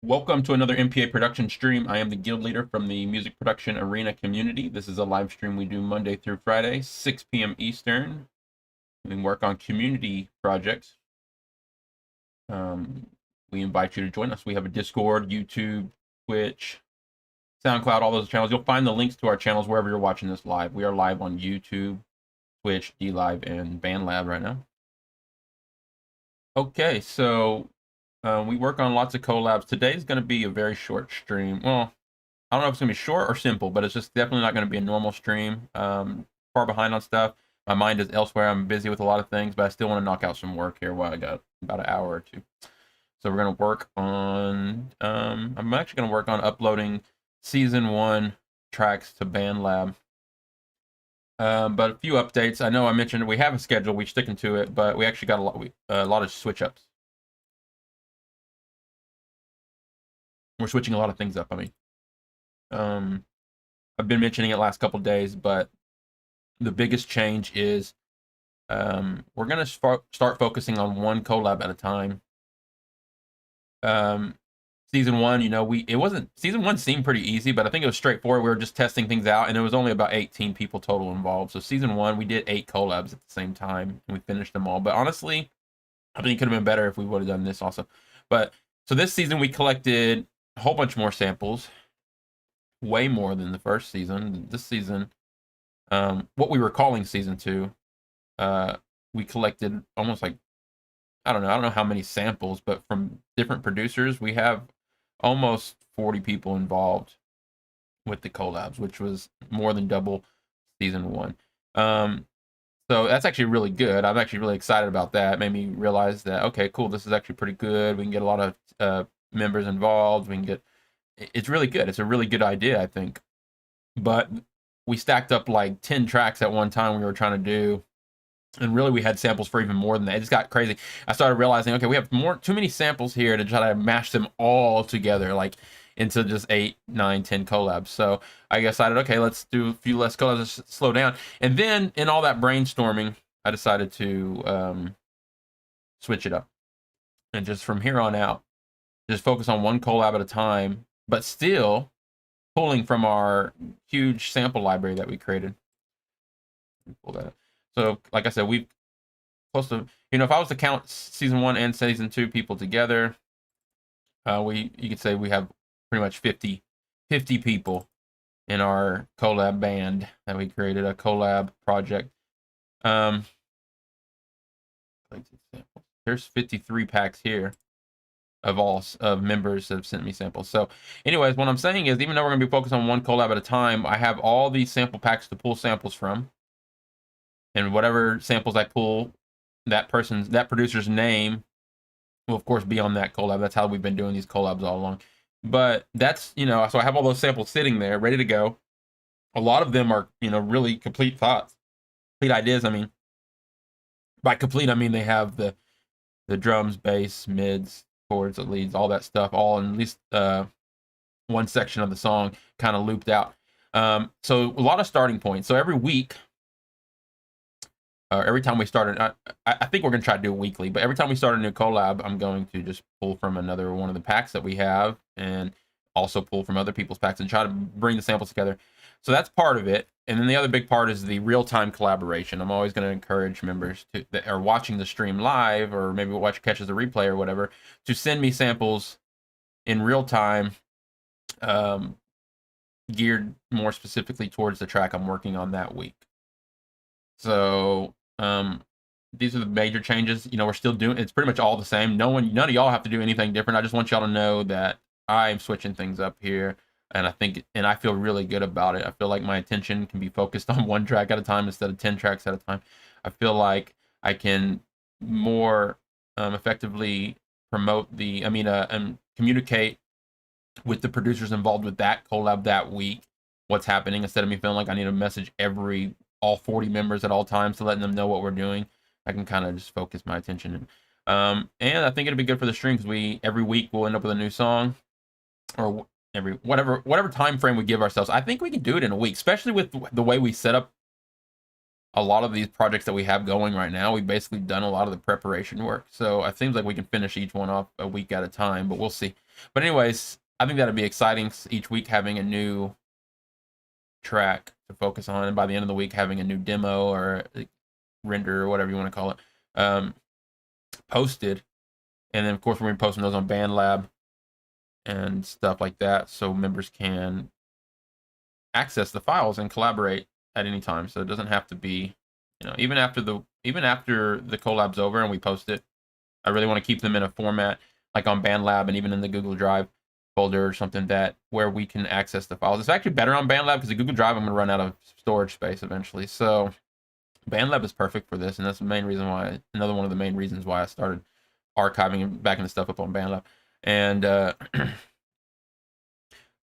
Welcome to another MPA Production stream. I am the guild leader from the music production arena community. This is a live stream we do Monday through Friday, 6 p.m. Eastern. We work on community projects. We invite you to join us. We have a Discord, YouTube, Twitch, SoundCloud, all those channels. You'll find the links to our channels wherever you're watching this live. We are live on YouTube, Twitch, DLive, and Bandlab right now. Okay, so we work on lots of collabs. Today's going to be a very short stream. Well, I don't know if it's going to be short or simple, but it's just definitely not going to be a normal stream. Far behind on stuff. My mind is elsewhere. I'm busy with a lot of things, but I still want to knock out some work here while I got about an hour or two. So we're going to work on, I'm actually going to work on uploading season 1 tracks to Bandlab. But a few updates. I know I mentioned we have a schedule, we're sticking to it, but we actually got a lot of switch ups. We're switching a lot of things up. I mean, I've been mentioning it last couple days, but the biggest change is we're going to start focusing on one collab at a time. Season 1, you know, season 1 seemed pretty easy, but I think it was straightforward. We were just testing things out, and there was only about 18 people total involved. So season 1, we did 8 collabs at the same time, and we finished them all. But honestly, I think it could have been better if we would have done this also. But so this season, we collected a whole bunch more samples, way more than the first season. This season, what we were calling season 2, we collected almost like, I don't know how many samples, but from different producers. We have almost 40 people involved with the collabs, which was more than double season 1. So that's actually really good. I'm actually really excited about that. It made me realize that, okay, cool, this is actually pretty good. We can get a lot of members involved. It's really good. It's a really good idea, I think. But we stacked up like 10 tracks at one time we were trying to do. And really, we had samples for even more than that. It just got crazy. I started realizing, okay, we have too many samples here to try to mash them all together, like into just 8, 9, 10 collabs. So I decided, okay, let's do a few less collabs, let's slow down. And then in all that brainstorming, I decided to switch it up. And just from here on out, just focus on one collab at a time, but still pulling from our huge sample library that we created. Pull that up. So, like I said, we've close to, you know, if I was to count season 1 and season 2 people together, you could say we have pretty much 50 people in our collab band that we created, a collab project. There's 53 packs here of members that have sent me samples. So anyways, what I'm saying is, even though we're going to be focused on one collab at a time, I have all these sample packs to pull samples from. And whatever samples I pull, that producer's name will of course be on that collab. That's how we've been doing these collabs all along. But that's, you know, so I have all those samples sitting there ready to go. A lot of them are, you know, really complete thoughts, complete ideas. I mean, by complete, I mean they have the drums, bass, mids, chords, the leads, all that stuff, all in at least one section of the song kind of looped out. So a lot of starting points. So every week, every time we start, I think we're going to try to do it weekly, but every time we start a new collab, I'm going to just pull from another one of the packs that we have and also pull from other people's packs and try to bring the samples together. So that's part of it. And then the other big part is the real-time collaboration. I'm always going to encourage members that are watching the stream live, or maybe catches a replay or whatever, to send me samples in real time, geared more specifically towards the track I'm working on that week. So these are the major changes. You know, we're still doing, it's pretty much all the same. None of y'all have to do anything different. I just want y'all to know that I'm switching things up here, and I feel really good about it. I feel like my attention can be focused on one track at a time instead of 10 tracks at a time. I feel like I can more effectively promote and communicate with the producers involved with that collab that week, what's happening, instead of me feeling like I need to message all 40 members at all times to letting them know what we're doing. I can kind of just focus my attention. And I think it'll be good for the stream, because every week we'll end up with a new song, or whatever time frame we give ourselves. I think we can do it in a week, especially with the way we set up a lot of these projects that we have going right now. We've basically done a lot of the preparation work. So it seems like we can finish each one off a week at a time, but we'll see. But anyways, I think that'd be exciting each week having a new track to focus on, and by the end of the week having a new demo or render or whatever you want to call it posted. And then of course we're gonna be posting those on Bandlab and stuff like that, so members can access the files and collaborate at any time. So it doesn't have to be, even after the collab's over and we post it, I really want to keep them in a format like on Bandlab and even in the Google Drive folder or something where we can access the files. It's actually better on Bandlab because the Google Drive I'm going to run out of storage space eventually. So Bandlab is perfect for this, and that's another one of the main reasons why I started archiving and backing the stuff up on Bandlab. And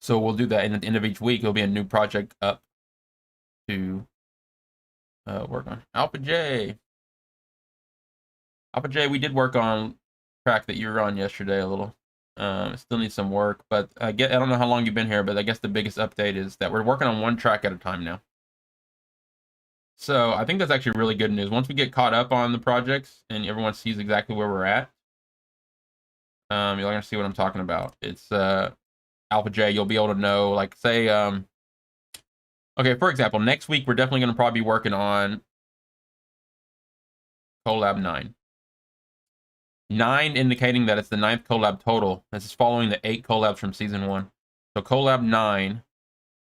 so we'll do that, and at the end of each week there'll be a new project up to work on. Alpha J, we did work on track that you were on yesterday a little. Still needs some work, but I don't know how long you've been here, but I guess the biggest update is that we're working on one track at a time now. So I think that's actually really good news. Once we get caught up on the projects and everyone sees exactly where we're at, you're gonna see what I'm talking about. It's Alpha J. You'll be able to know, like, say, okay, for example, next week we're definitely gonna probably be working on collab 9. 9 indicating that it's the 9th collab total. This is following the 8 collabs from season 1. So collab 9,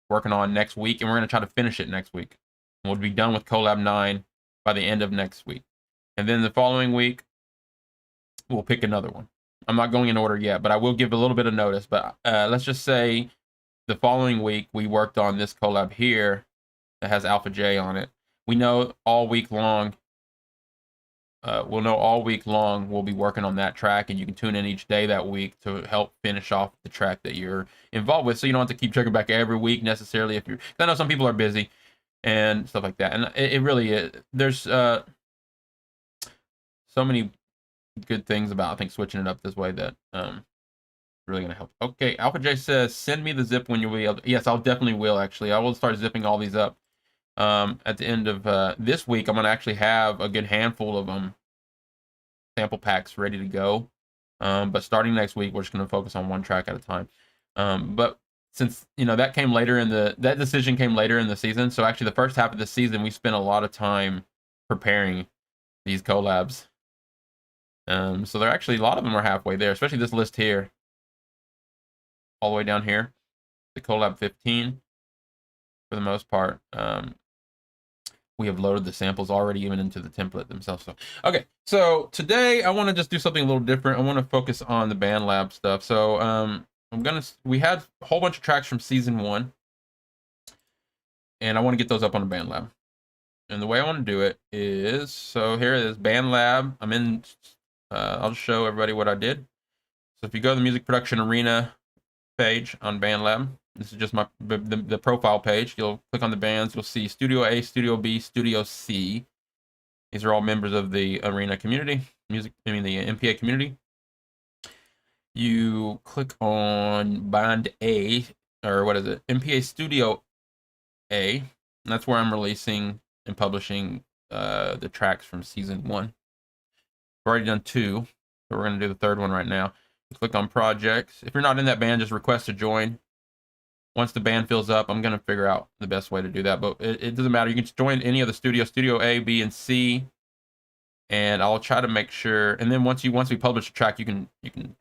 working on next week, and we're going to try to finish it next week. And we'll be done with collab 9 by the end of next week. And then the following week, we'll pick another one. I'm not going in order yet, but I will give a little bit of notice. But let's just say the following week, we worked on this collab here that has Alpha J on it. We know all week long, we'll be working on that track, and you can tune in each day that week to help finish off the track that you're involved with. So you don't have to keep checking back every week necessarily. I know some people are busy and stuff like that, and it really is. There's so many good things about, I think, switching it up this way that really gonna help. Okay, Alpha J says, send me the zip when you'll be able to. Yes, I'll definitely will. Actually, I will start zipping all these up. At the end of this week, I'm going to actually have a good handful of sample packs ready to go. But starting next week, we're just going to focus on one track at a time. But since, that decision came later in the season, so actually the first half of the season, we spent a lot of time preparing these collabs. So they're actually, a lot of them are halfway there, especially this list here. All the way down here, the collab 15, for the most part. We have loaded the samples already even into the template themselves. So, okay, so today I want to just do something a little different. I want to focus on the Bandlab stuff. So we had a whole bunch of tracks from season 1, and I want to get those up on the Bandlab. And the way I want to do it is, so here it is, Bandlab. I'm in, I'll just show everybody what I did. So if you go to the Music Production Arena page on Bandlab, this is just the profile page. You'll click on the bands. You'll see Studio A, Studio B, Studio C. These are all members of the Arena community, the MPA community. You click on Band A, or what is it? MPA Studio A. And that's where I'm releasing and publishing the tracks from season 1. I've already done 2, so we're going to do the 3rd one right now. You click on projects. If you're not in that band, just request to join. Once the band fills up, I'm going to figure out the best way to do that. But it doesn't matter. You can join any of the Studio A, B, and C. And I'll try to make sure. And then once we publish a track, you can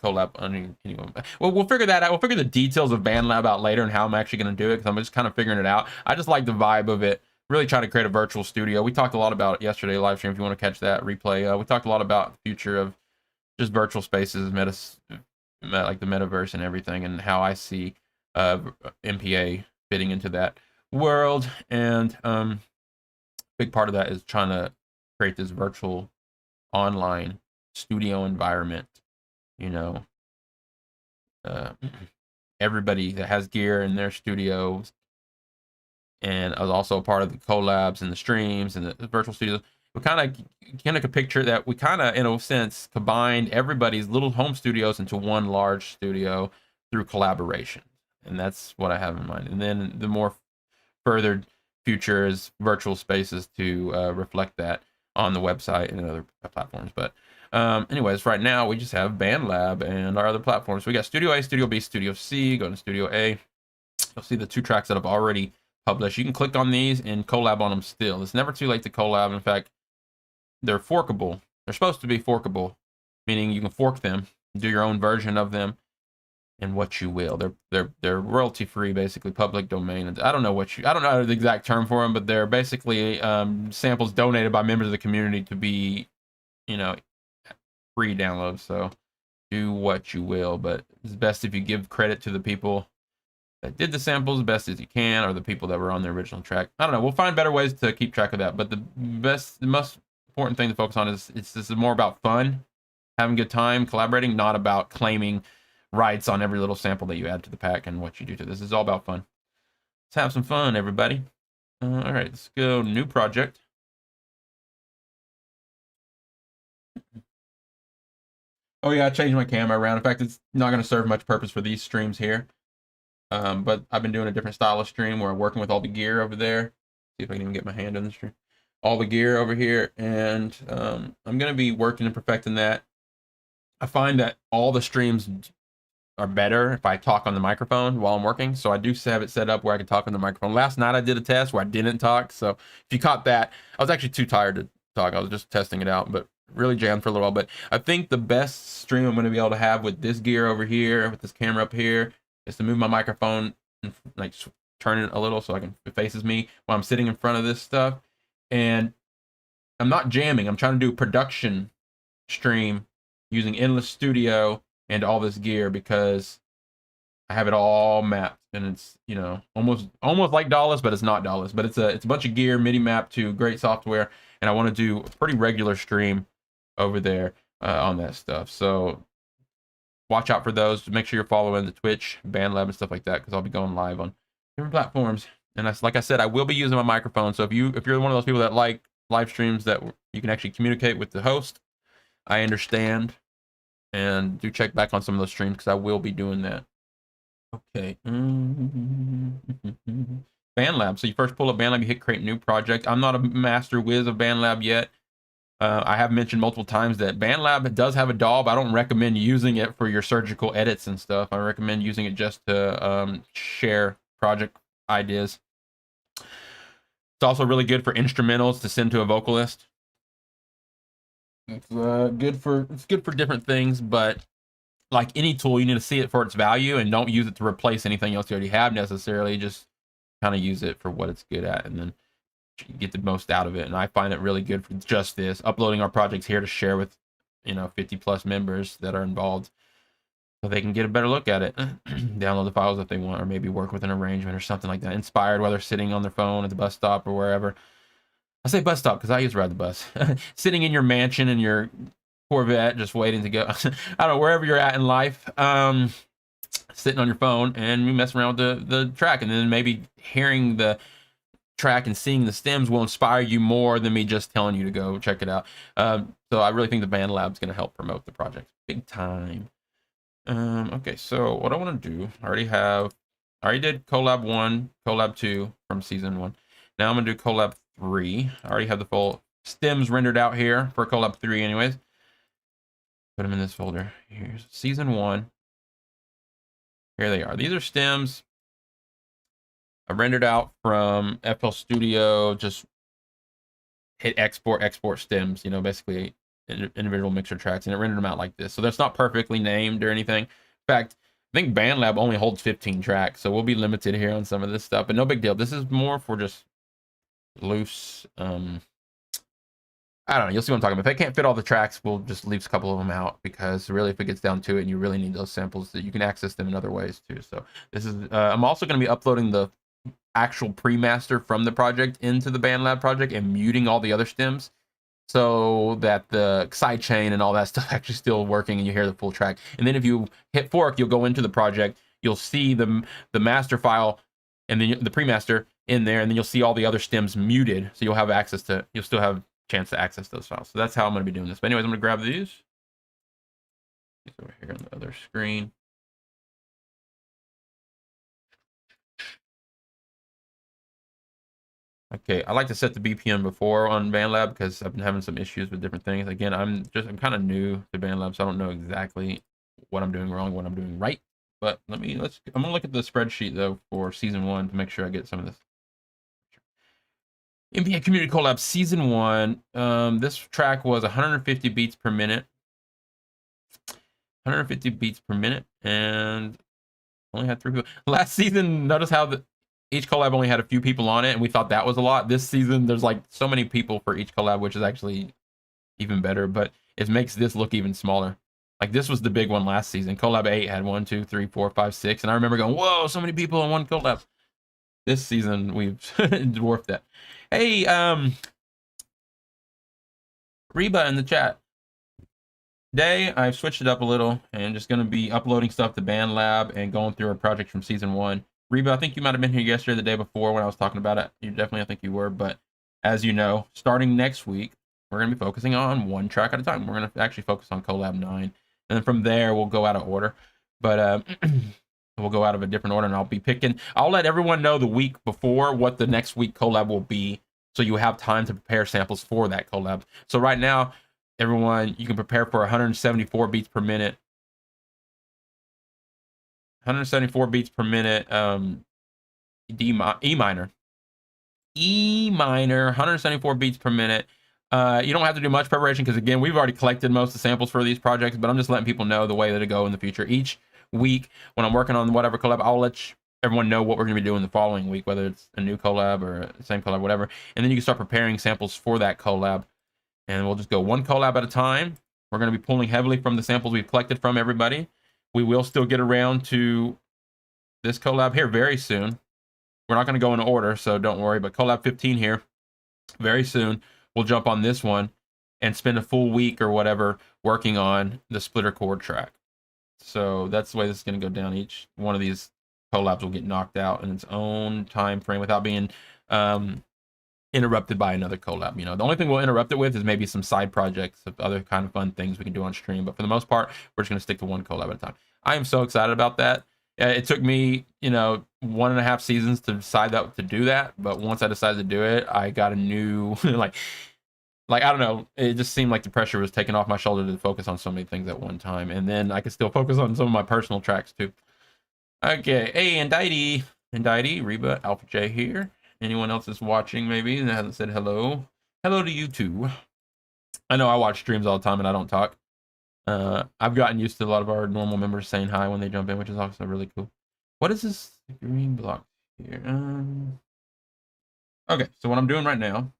collab on any of them. Well, we'll figure that out. We'll figure the details of Bandlab out later and how I'm actually going to do it, because I'm just kind of figuring it out. I just like the vibe of it. Really trying to create a virtual studio. We talked a lot about it yesterday live stream. If you want to catch that replay, we talked a lot about the future of just virtual spaces, like the metaverse and everything, and how I see MPA fitting into that world. And big part of that is trying to create this virtual online studio environment. Everybody that has gear in their studios and is also a part of the collabs and the streams and the virtual studios, we kind of could picture that we kind of, in a sense, combined everybody's little home studios into one large studio through collaboration. And that's what I have in mind. And then the more further future is virtual spaces to reflect that on the website and other platforms. But Anyways, right now we just have Bandlab and our other platforms. So we got Studio A, Studio B, Studio C. Go to Studio A. You'll see the 2 tracks that I've already published. You can click on these and collab on them still. It's never too late to collab. In fact, they're forkable. They're supposed to be forkable, meaning you can fork them, do your own version of them, and what you will. They're royalty free, basically public domain. I don't know the exact term for them, but they're basically samples donated by members of the community to be, free downloads. So do what you will, but it's best if you give credit to the people that did the samples as best as you can, or the people that were on the original track. I don't know. We'll find better ways to keep track of that. But the most important thing to focus on is this is more about fun, having a good time, collaborating, not about claiming rights on every little sample that you add to the pack and what you do to this. Is all about fun. Let's have some fun, everybody. All right, let's go new project. Oh yeah, I changed my camera around. In fact, it's not going to serve much purpose for these streams here. But I've been doing a different style of stream where I'm working with all the gear over there. See if I can even get my hand in the stream. All the gear over here, and I'm going to be working and perfecting that. I find that all the streams are better if I talk on the microphone while I'm working. So I do have it set up where I can talk on the microphone. Last night I did a test where I didn't talk. So if you caught that, I was actually too tired to talk. I was just testing it out, but really jammed for a little while. But I think the best stream I'm going to be able to have with this gear over here, with this camera up here, is to move my microphone and like turn it a little so it faces me while I'm sitting in front of this stuff. And I'm not jamming. I'm trying to do a production stream using Endless Studio and all this gear because I have it all mapped, and it's almost like Dallas, but it's not Dallas. But it's a bunch of gear MIDI mapped to great software, and I want to do a pretty regular stream over there on that stuff. So watch out for those. Make sure you're following the Twitch, Bandlab, and stuff like that, because I'll be going live on different platforms. And like I said, I will be using my microphone. So if you're one of those people that like live streams that you can actually communicate with the host, I understand. And do check back on some of those streams because I will be doing that. Okay. Bandlab. So you first pull up Bandlab, you hit create new project. I'm not a master whiz of Bandlab yet. I have mentioned multiple times that Bandlab does have a DAW, but I don't recommend using it for your surgical edits and stuff. I recommend using it just to share project ideas. It's also really good for instrumentals to send to a vocalist. It's good for different things, but like any tool, you need to see it for its value and don't use it to replace anything else you already have necessarily. Just kind of use it for what it's good at, and then get the most out of it. And I find it really good for just this, uploading our projects here to share with 50 plus members that are involved, so they can get a better look at it, download the files if they want, or maybe work with an arrangement or something like that, inspired while they're sitting on their phone at the bus stop or wherever. I say bus stop because I used to ride the bus. Sitting in your mansion in your Corvette, just waiting to go. I don't know, wherever you're at in life, sitting on your phone and you mess around with the track, and then maybe hearing the track and seeing the stems will inspire you more than me just telling you to go check it out. So I really think the Bandlab is going to help promote the project big time. Okay, so what I want to do, I already did collab 1, collab 2 from season 1. Now I'm going to do collab 3. I already have the full stems rendered out here for collab 3 anyways. Put them in this folder. Here's season 1. Here they are. These are stems I rendered out from FL Studio. Just hit export stems, basically individual mixer tracks, and it rendered them out like this. So that's not perfectly named or anything. In fact, I think Bandlab only holds 15 tracks, so we'll be limited here on some of this stuff, but no big deal. This is more for just loose, I don't know, you'll see what I'm talking about. If I can't fit all the tracks, we'll just leave a couple of them out, because really, if it gets down to it and you really need those samples, that you can access them in other ways too. So this is, I'm also going to be uploading the actual pre-master from the project into the Bandlab project and muting all the other stems, so that the sidechain and all that stuff actually still working and you hear the full track. And then if you hit fork, you'll go into the project, you'll see the master file and then the pre-master in there, and then you'll see all the other stems muted, so you'll still have a chance to access those files. So that's how I'm going to be doing this. But anyways, I'm going to grab these over here on the other screen. Okay, I like to set the BPM before on Bandlab because I've been having some issues with different things. Again, I'm kind of new to Bandlab, so I don't know exactly what I'm doing wrong, what I'm doing right. But I'm gonna look at the spreadsheet though for season 1 to make sure I get some of this. MPA Community Collab season 1. This track was 150 beats per minute. 150 beats per minute, and only had 3 people. Last season, notice how each collab only had a few people on it, and we thought that was a lot. This season, there's like so many people for each collab, which is actually even better, but it makes this look even smaller. Like this was the big one last season. Collab 8 had 1, 2, 3, 4, 5, 6, and I remember going, whoa, so many people on one collab. This season, we've dwarfed that. Hey, Reba in the chat. Today, I've switched it up a little and just going to be uploading stuff to Bandlab and going through a project from season 1. Reba, I think you might have been here yesterday or the day before when I was talking about it. You definitely, I think you were. But as you know, starting next week, we're going to be focusing on one track at a time. We're going to actually focus on Collab 9. And then from there, we'll go out of order. But we'll go out of a different order, and I'll let everyone know the week before what the next week collab will be, so you have time to prepare samples for that collab. So right now, everyone, you can prepare for 174 beats per minute. 174 beats per minute, E minor. E minor, 174 beats per minute. You don't have to do much preparation because, again, we've already collected most of the samples for these projects, but I'm just letting people know the way that it go in the future. Each week, when I'm working on whatever collab, I'll let everyone know what we're going to be doing the following week, whether it's a new collab or the same collab, whatever. And then you can start preparing samples for that collab. And we'll just go one collab at a time. We're going to be pulling heavily from the samples we've collected from everybody. We will still get around to this collab here very soon. We're not going to go in order, so don't worry. But collab 15 here, very soon, we'll jump on this one and spend a full week or whatever working on the splitter chord track. So that's the way this is going to go down. Each one of these collabs will get knocked out in its own time frame without being interrupted by another collab. You know, the only thing we'll interrupt it with is maybe some side projects of other kind of fun things we can do on stream. But for the most part, we're just going to stick to one collab at a time. I am so excited about that. It took me, 1.5 seasons to decide to do that. But once I decided to do it, I got a new, like, I don't know. It just seemed like the pressure was taken off my shoulder to focus on so many things at one time. And then I could still focus on some of my personal tracks too. Okay. Hey, Indicty, Reba, Alpha J here. Anyone else is watching maybe and hasn't said hello? Hello to you too. I know I watch streams all the time and I don't talk. I've gotten used to a lot of our normal members saying hi when they jump in, which is also really cool. What is this green block here? Okay, so what I'm doing right now,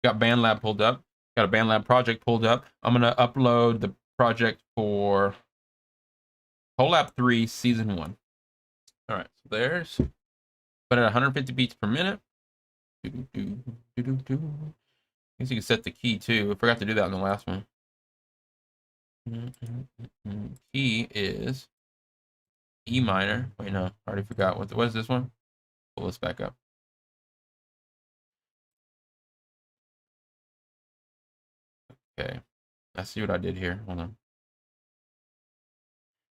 got Bandlab pulled up, got a Bandlab project pulled up. I'm gonna upload the project for Collab 3 Season 1. All right, so there's, but at 150 beats per minute. I guess you can set the key too. I forgot to do that in the last one. Key is E minor. Wait, no, I already forgot. What is this one? Pull this back up. Okay, let's see what I did here. Hold on.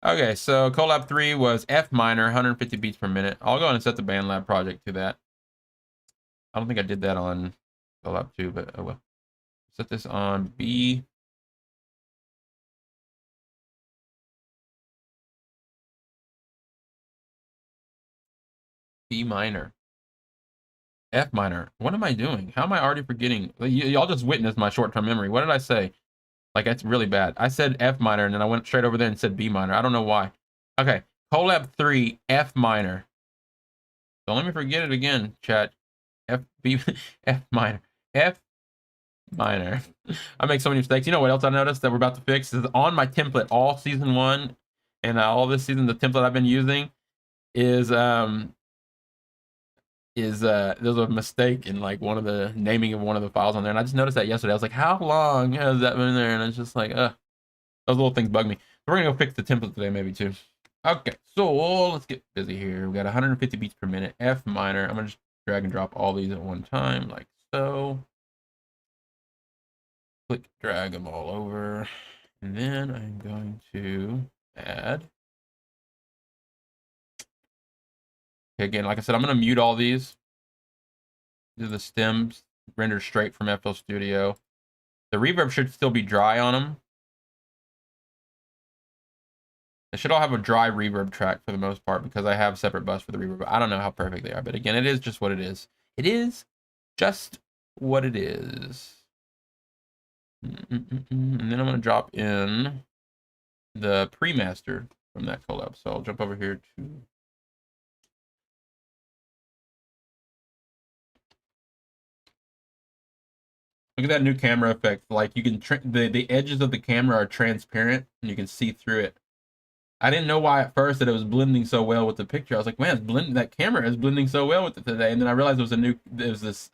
Okay, so Collab 3 was F minor, 150 beats per minute. I'll go ahead and set the Bandlab project to that. I don't think I did that on Collab 2, but oh well. Set this on B. B minor. F minor. What am I doing? How am I already forgetting? Y'all just witnessed my short-term memory. What did I say? Like, that's really bad. I said F minor, and then I went straight over there and said B minor. I don't know why. Okay, Collab 3, F minor. Don't let me forget it again, chat. F, B, F minor. F minor. I make so many mistakes. You know what else I noticed that we're about to fix is on my template all season 1 and all this season, the template I've been using is there's a mistake in like one of the naming of one of the files on there, and I just noticed that yesterday. I was like, how long has that been there? And it's just like, those little things bug me. We're gonna go fix the template today, maybe too. Okay, so let's get busy here. We got 150 beats per minute, F minor. I'm gonna just drag and drop all these at one time, like so. Click, drag them all over, and then I'm going to add. Okay, again, like I said, I'm gonna mute all these. These are the stems rendered straight from FL Studio. The reverb should still be dry on them. They should all have a dry reverb track for the most part because I have separate bus for the reverb. I don't know how perfect they are, but again, it is just what it is. It is just what it is. And then I'm going to drop in the pre-master from that collab. So I'll jump over here to... Look at that new camera effect. Like you can, the edges of the camera are transparent and you can see through it. I didn't know why at first that it was blending so well with the picture. I was like, man, it's blending, that camera is blending so well with it today. And then I realized there was this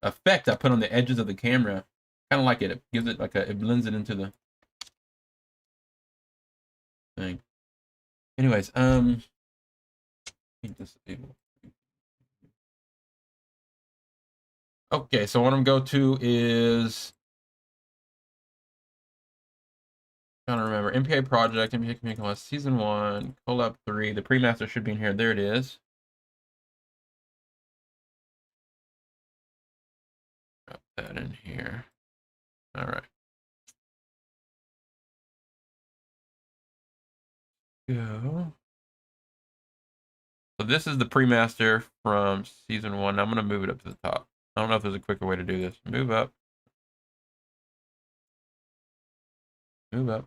effect I put on the edges of the camera. Kind of like it gives it like it blends it into the thing. Anyways, disable. Okay, so what I'm going to go to is, trying to remember, MPA Project, MPA Communication Season 1, Collab 3. The pre-master should be in here. There it is. Drop that in here. All right. Go. So this is the pre-master from Season 1. I'm going to move it up to the top. I don't know if there's a quicker way to do this. Move up. Move up.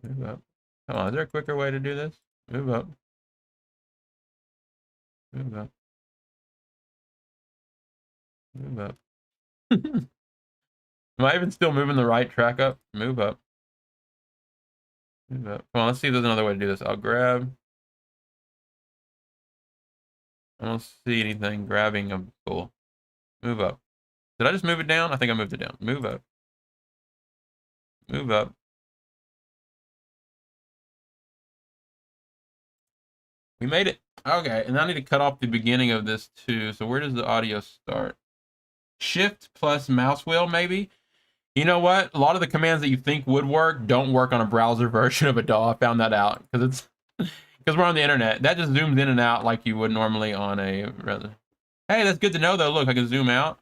Move up. Come on, is there a quicker way to do this? Move up. Move up. Move up. Am I even still moving the right track up? Move up. Move up. Come on, let's see if there's another way to do this. I'll grab. I don't see anything grabbing a cool. Move up. Did I just move it down? I think I moved it down. Move up. Move up. We made it. Okay, and I need to cut off the beginning of this too. So where does the audio start? Shift plus mouse wheel, maybe? You know what? A lot of the commands that you think would work don't work on a browser version of a DAW. I found that out because we're on the internet. That just zooms in and out like you would normally on a rather. Hey, that's good to know though. Look, I can zoom out.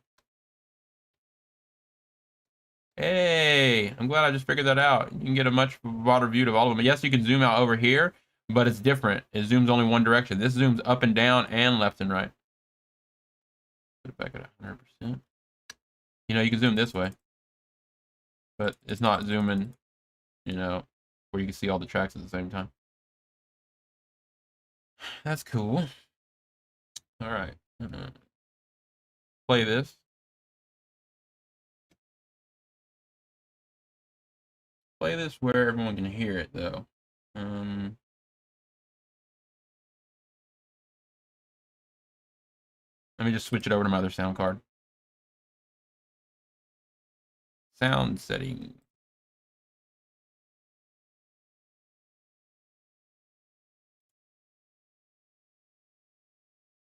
Hey, I'm glad I just figured that out. You can get a much broader view of all of them. Yes, you can zoom out over here, but it's different. It zooms only one direction. This zooms up and down and left and right. Put it back at 100%. You know, you can zoom this way, but it's not zooming, you know, where you can see all the tracks at the same time. That's cool. All right. Play this. Play this where everyone can hear it, though. Let me just switch it over to my other sound card. Sound setting.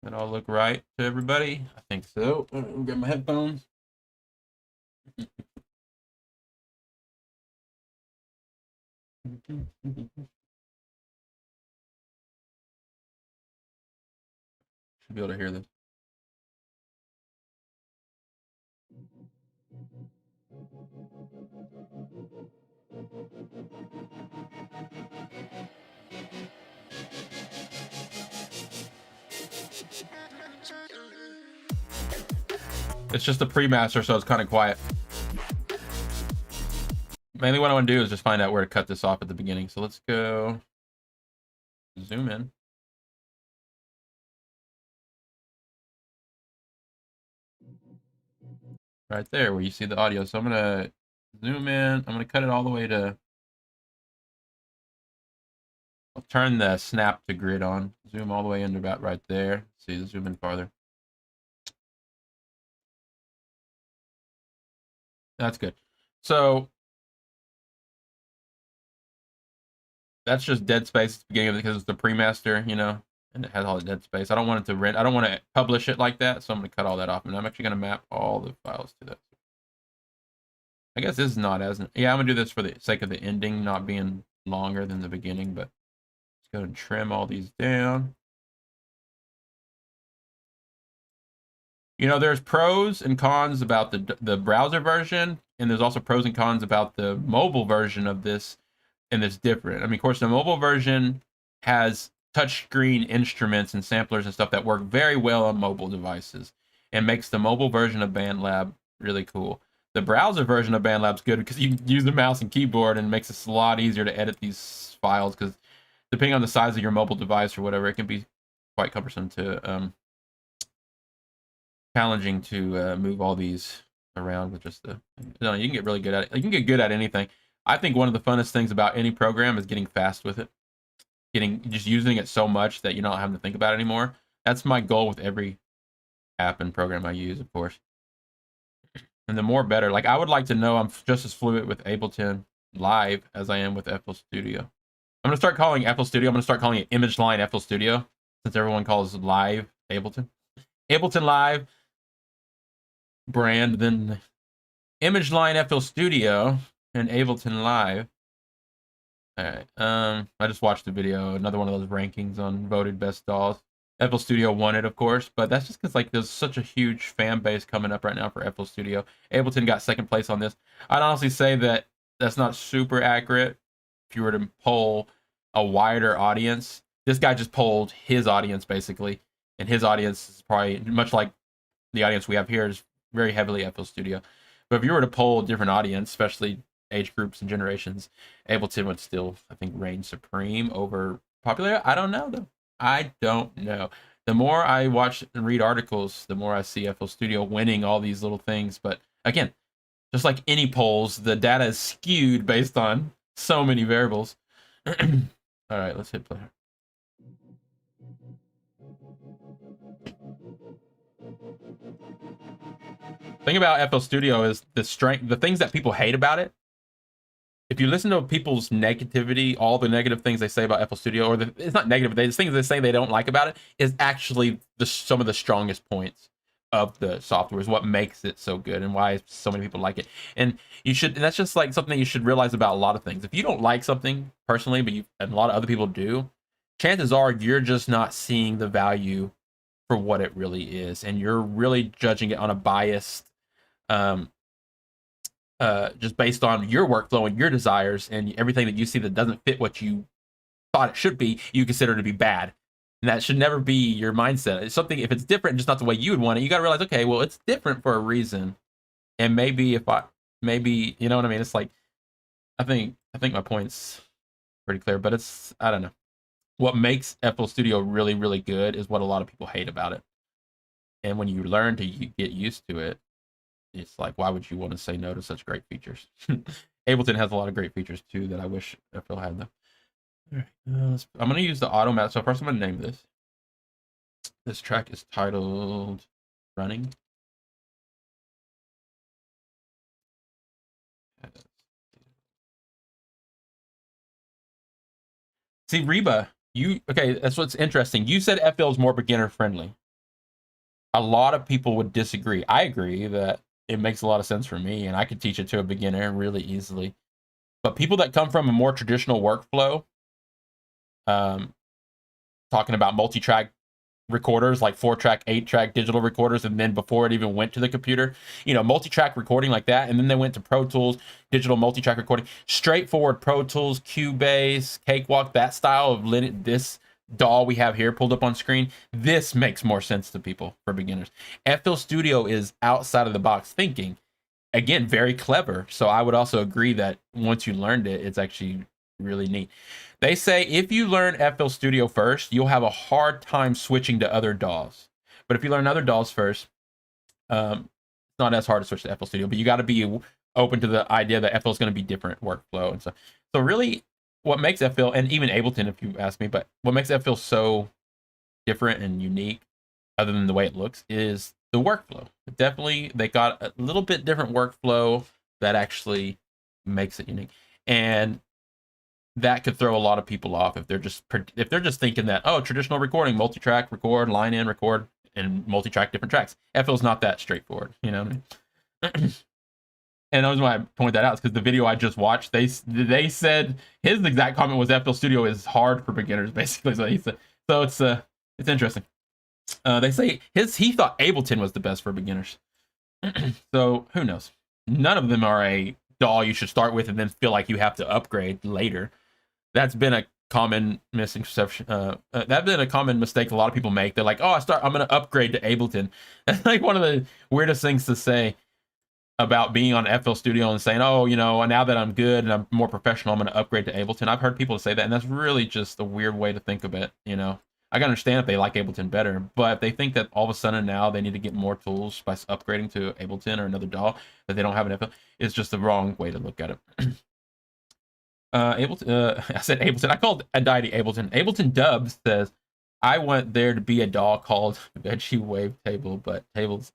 That all look right to everybody? I think so. I'll get my headphones. Should be able to hear this. It's just a pre-master, so it's kind of quiet. Mainly what I want to do is just find out where to cut this off at the beginning. So let's go zoom in. Right there where you see the audio. So I'm going to zoom in. I'm going to cut it all the way to... I'll turn the snap to grid on. Zoom all the way into about right there. See, zoom in farther. That's good. So that's just dead space at the beginning of it because it's the pre-master, you know, and it has all the dead space. I don't want it to rent. I don't want to publish it like that, so I'm going to cut all that off. And I'm actually going to map all the files to that. I guess this is not as... Yeah, I'm going to do this for the sake of the ending not being longer than the beginning, but let's go and trim all these down. You know, there's pros and cons about the browser version, and there's also pros and cons about the mobile version of this, and it's different. I mean, of course, the mobile version has touchscreen instruments and samplers and stuff that work very well on mobile devices, and makes the mobile version of Bandlab really cool. The browser version of Bandlab's good because you can use the mouse and keyboard, and it makes it a lot easier to edit these files. Because depending on the size of your mobile device or whatever, it can be quite cumbersome to challenging to move all these around with just the. You can get really good at it. You can get good at anything. I think one of the funnest things about any program is getting fast with it, just using it so much that you're not having to think about it anymore. That's my goal with every app and program I use, of course. And the more better. Like, I would like to know I'm just as fluent with Ableton Live as I am with FL Studio. I'm gonna start calling FL Studio. I'm gonna start calling it Image Line FL Studio, since everyone calls Live Ableton. Ableton Live brand, then Image Line FL Studio and Ableton Live. All right. I just watched the video. Another one of those rankings on voted best DAWs. FL Studio won it, of course, but that's just because like there's such a huge fan base coming up right now for FL Studio. Ableton got second place on this. I'd honestly say that that's not super accurate. If you were to poll a wider audience, this guy just polled his audience basically, and his audience is probably much like the audience we have here is very heavily FL Studio. But if you were to poll a different audience, especially age groups and generations, Ableton would still, I think, reign supreme over popular. I don't know though. I don't know. The more I watch and read articles, the more I see FL Studio winning all these little things. But again, just like any polls, the data is skewed based on so many variables. All right, let's hit play. Thing about FL Studio is the things that people hate about it. If you listen to people's negativity, all the negative things they say about FL Studio, or it's not negative, the things they say they don't like about it, is actually some of the strongest points of the software, is what makes it so good and why so many people like it. And that's just like something you should realize about a lot of things. If you don't like something personally, but and a lot of other people do, chances are you're just not seeing the value for what it really is, and you're really judging it on a biased just based on your workflow and your desires, and everything that you see that doesn't fit what you thought it should be, you consider to be bad. And that should never be your mindset. It's something, if it's different, just not the way you would want it, you got to realize, okay, well, it's different for a reason. And maybe maybe, you know what I mean? It's like, I think my point's pretty clear, but I don't know. What makes FL Studio really, really good is what a lot of people hate about it. And when you learn to get used to it, it's like, why would you want to say no to such great features? Ableton has a lot of great features too that I wish FL had them. All right, I'm going to use the automatic. So first I'm going to name this. This track is titled Running. See, Reba, okay, that's what's interesting. You said FL is more beginner friendly. A lot of people would disagree. I agree that it makes a lot of sense for me, and I could teach it to a beginner really easily. But people that come from a more traditional workflow, talking about multi-track recorders, like 4-track, 8-track digital recorders, and then before it even went to the computer, multi-track recording like that, and then they went to Pro Tools, digital multi-track recording, straightforward Pro Tools, Cubase, Cakewalk, that style of this DAW we have here pulled up on screen. This makes more sense to people for beginners. FL Studio is outside of the box thinking. Again, very clever. So I would also agree that once you learned it, it's actually really neat. They say if you learn FL Studio first, you'll have a hard time switching to other DAWs. But if you learn other DAWs first, it's not as hard to switch to FL Studio, but you got to be open to the idea that FL is going to be different workflow and stuff. So really, what makes FL, and even Ableton, if you ask me, but what makes FL so different and unique, other than the way it looks, is the workflow. Definitely, they got a little bit different workflow that actually makes it unique. And that could throw a lot of people off if they're just thinking that, oh, traditional recording, multi-track, record, line in, record, and multi-track different tracks. FL's not that straightforward, you know what I mean? And the reason why I point that out is because the video I just watched, they said his exact comment was FL Studio is hard for beginners, basically. So he said, so it's interesting. They say he thought Ableton was the best for beginners. So who knows? None of them are a DAW you should start with and then feel like you have to upgrade later. That's been a common misconception. That's been a common mistake a lot of people make. They're like, "Oh, I'm going to upgrade to Ableton." That's like one of the weirdest things to say about being on FL Studio and saying, "Oh, now that I'm good and I'm more professional, I'm going to upgrade to Ableton." I've heard people say that, and that's really just a weird way to think of it. I can understand if they like Ableton better, but if they think that all of a sudden now they need to get more tools by upgrading to Ableton or another DAW that they don't have an FL, it's just the wrong way to look at it. I said Ableton. I called Untitled Ableton. Ableton Dubs says, "I want there to be a DAW called Veggie Wave Table, but tables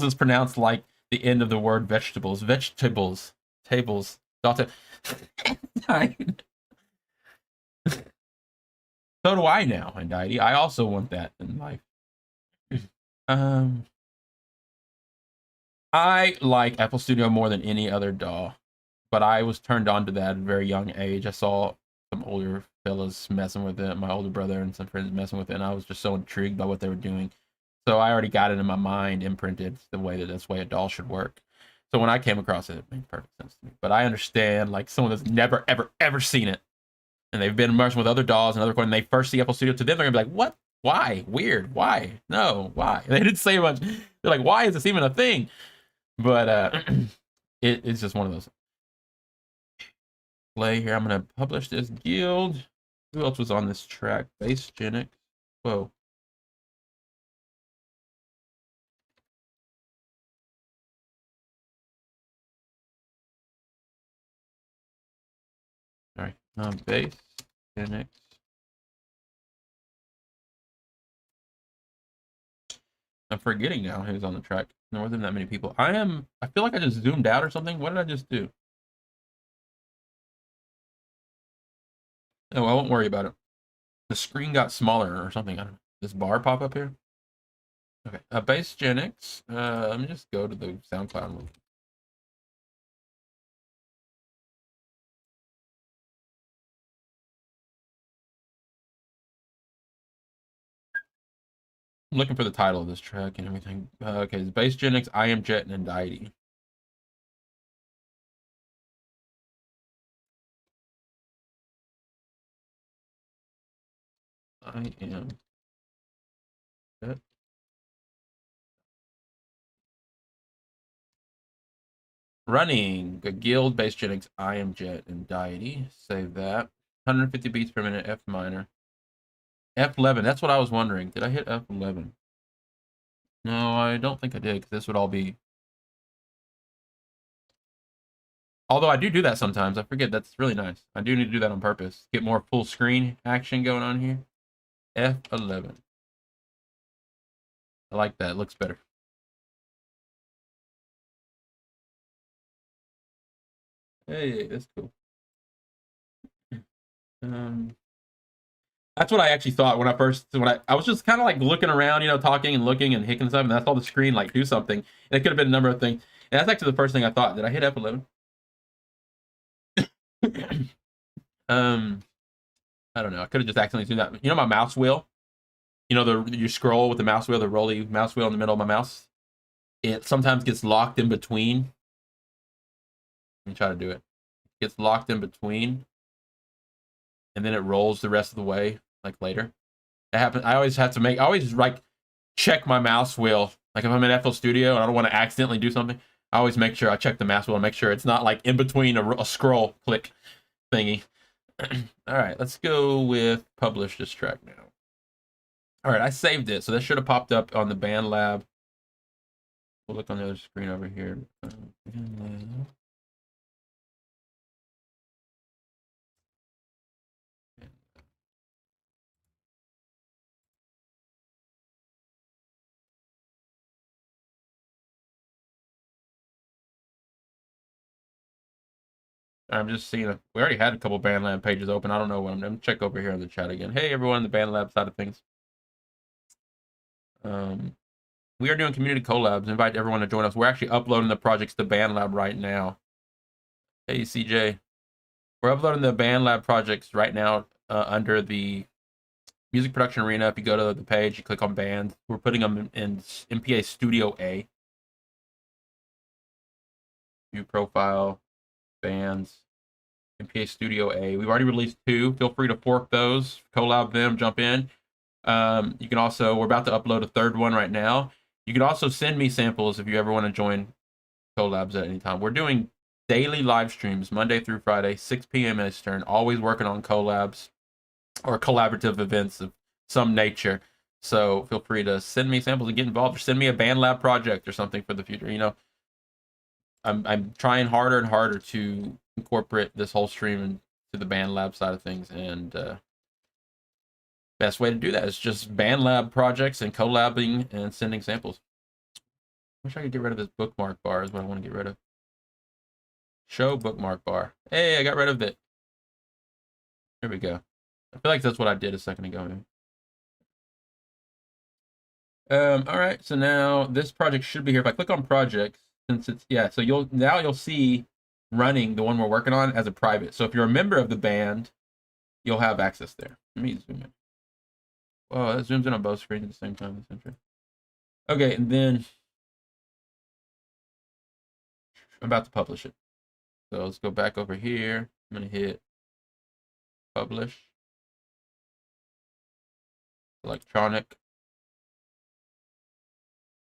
is pronounced like the end of the word vegetables. Vegetables, tables, daughter." So do I now, Untitled. I also want that in life. I like FL Studio more than any other DAW, but I was turned on to that at a very young age. I saw some older fellas messing with it, my older brother and some friends messing with it, and I was just so intrigued by what they were doing. So I already got it in my mind, imprinted the way that this way a DAW should work. So when I came across it, it made perfect sense to me. But I understand, like, someone that's never, ever, ever seen it, and they've been immersed with other DAWs and other recordings, and they first see FL Studio, to them, they're going to be like, "What? Why? Weird. Why? No. Why?" And they didn't say much. They're like, "Why is this even a thing?" But it's just one of those. Play here. I'm going to publish this guild. Who else was on this track? Bass Genix. Whoa. All right. Bass Genix. I'm forgetting now who's on the track. There wasn't that many people. I feel like I just zoomed out or something. What did I just do? Oh, I won't worry about it. The screen got smaller or something. I don't know. This bar pop up here? Okay. Bass Genix. Let me just go to the SoundCloud one. I'm looking for the title of this track and everything. Okay, it's Bass Genix, I Am Jet, and Untitled. I am Jet. Running a guild, Bass Genix, I Am Jet, and Deity. Save that. 150 beats per minute, F minor. F11, that's what I was wondering. Did I hit F11? No, I don't think I did, because this would all be... Although I do that sometimes. I forget. That's really nice. I do need to do that on purpose. Get more full screen action going on here. F11. I like that. It looks better. Hey, that's cool. That's what I actually thought when I was just kind of like looking around, talking and looking and hicking stuff, and I saw the screen like do something. And it could have been a number of things. And that's actually the first thing I thought. Did I hit F11? I don't know. I could have just accidentally zoomed that. My mouse wheel. You scroll with the mouse wheel, the rolly mouse wheel in the middle of my mouse. It sometimes gets locked in between. Let me try to do it. It gets locked in between, and then it rolls the rest of the way, like later. It happens. I always like check my mouse wheel. Like if I'm in FL Studio and I don't want to accidentally do something, I always make sure I check the mouse wheel and make sure it's not like in between a scroll click thingy. All right, let's go with publish this track now. All right, I saved it, so that should have popped up on the Bandlab. We'll look on the other screen over here. I'm just seeing we already had a couple Bandlab pages open. I don't know what I'm going to check over here in the chat again. Hey, everyone on the Bandlab side of things. We are doing community collabs. Invite everyone to join us. We're actually uploading the projects to Bandlab right now. Hey, CJ. We're uploading the Bandlab projects right now under the Music Production Arena. If you go to the page, you click on bands. We're putting them in MPA Studio A. View profile, bands, MPA Studio A. We've already released 2. Feel free to fork those, collab them, jump in. You can also, we're about to upload a 3rd one right now. You can also send me samples if you ever want to join collabs at any time. We're doing daily live streams, Monday through Friday, 6 p.m. Eastern, always working on collabs or collaborative events of some nature. So feel free to send me samples and get involved, or send me a Bandlab project or something for the future. You know, I'm trying harder and harder to incorporate this whole stream into the Bandlab side of things, and best way to do that is just Bandlab projects and collabing and sending samples. Wish I could get rid of this bookmark bar is what I want to get rid of. Show bookmark bar. Hey, I got rid of it. There we go. I feel like that's what I did a second ago. All right, so now this project should be here. If I click on projects, since it's, yeah, so you'll see running the one we're working on as a private. So if you're a member of the band, you'll have access there. Let me zoom in. Whoa, that zooms in on both screens at the same time. That's interesting. Okay, and then I'm about to publish it. So let's go back over here. I'm gonna hit publish. Electronic.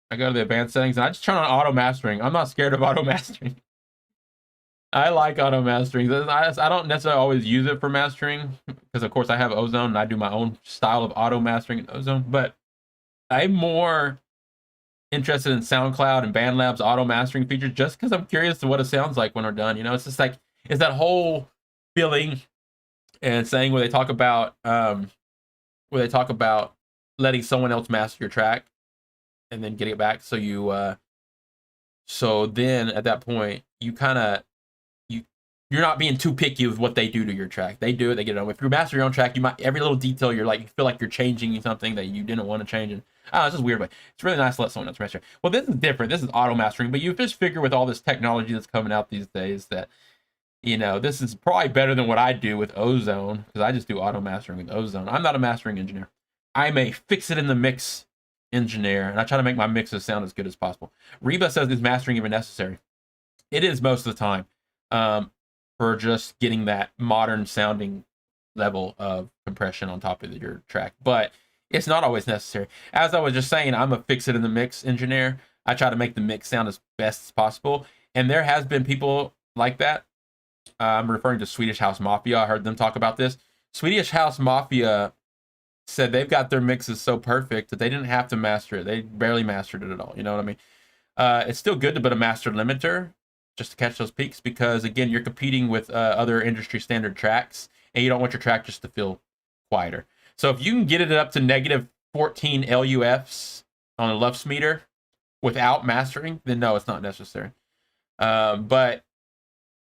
I go to the advanced settings and I just turn on auto mastering. I'm not scared of auto mastering. I like auto mastering. I don't necessarily always use it for mastering because, of course, I have Ozone and I do my own style of auto mastering in Ozone. But I'm more interested in SoundCloud and Bandlab's auto mastering features just because I'm curious to what it sounds like when we're done. You know, it's just like, it's that whole feeling and saying where they talk about letting someone else master your track and then getting it back. So you so then at that point you're not being too picky with what they do to your track. They do it, they get it on. If you master your own track, you might, every little detail, you feel like you're changing something that you didn't want to change. And it's just weird, but it's really nice to let someone else master. Well, this is different. This is auto mastering, but you just figure with all this technology that's coming out these days that, you know, this is probably better than what I do with Ozone, because I just do auto mastering with Ozone. I'm not a mastering engineer. I'm a fix it in the mix engineer, and I try to make my mixes sound as good as possible. Reba says, is mastering even necessary? It is most of the time. For just getting that modern sounding level of compression on top of your track. But it's not always necessary. As I was just saying, I'm a fix it in the mix engineer. I try to make the mix sound as best as possible. And there has been people like that. I'm referring to Swedish House Mafia. I heard them talk about this. Swedish House Mafia said they've got their mixes so perfect that they didn't have to master it. They barely mastered it at all. You know what I mean? It's still good to put a master limiter just to catch those peaks, because again, you're competing with other industry standard tracks, and you don't want your track just to feel quieter. So if you can get it up to negative 14 LUFs on a LUFS meter without mastering, then no, it's not necessary. But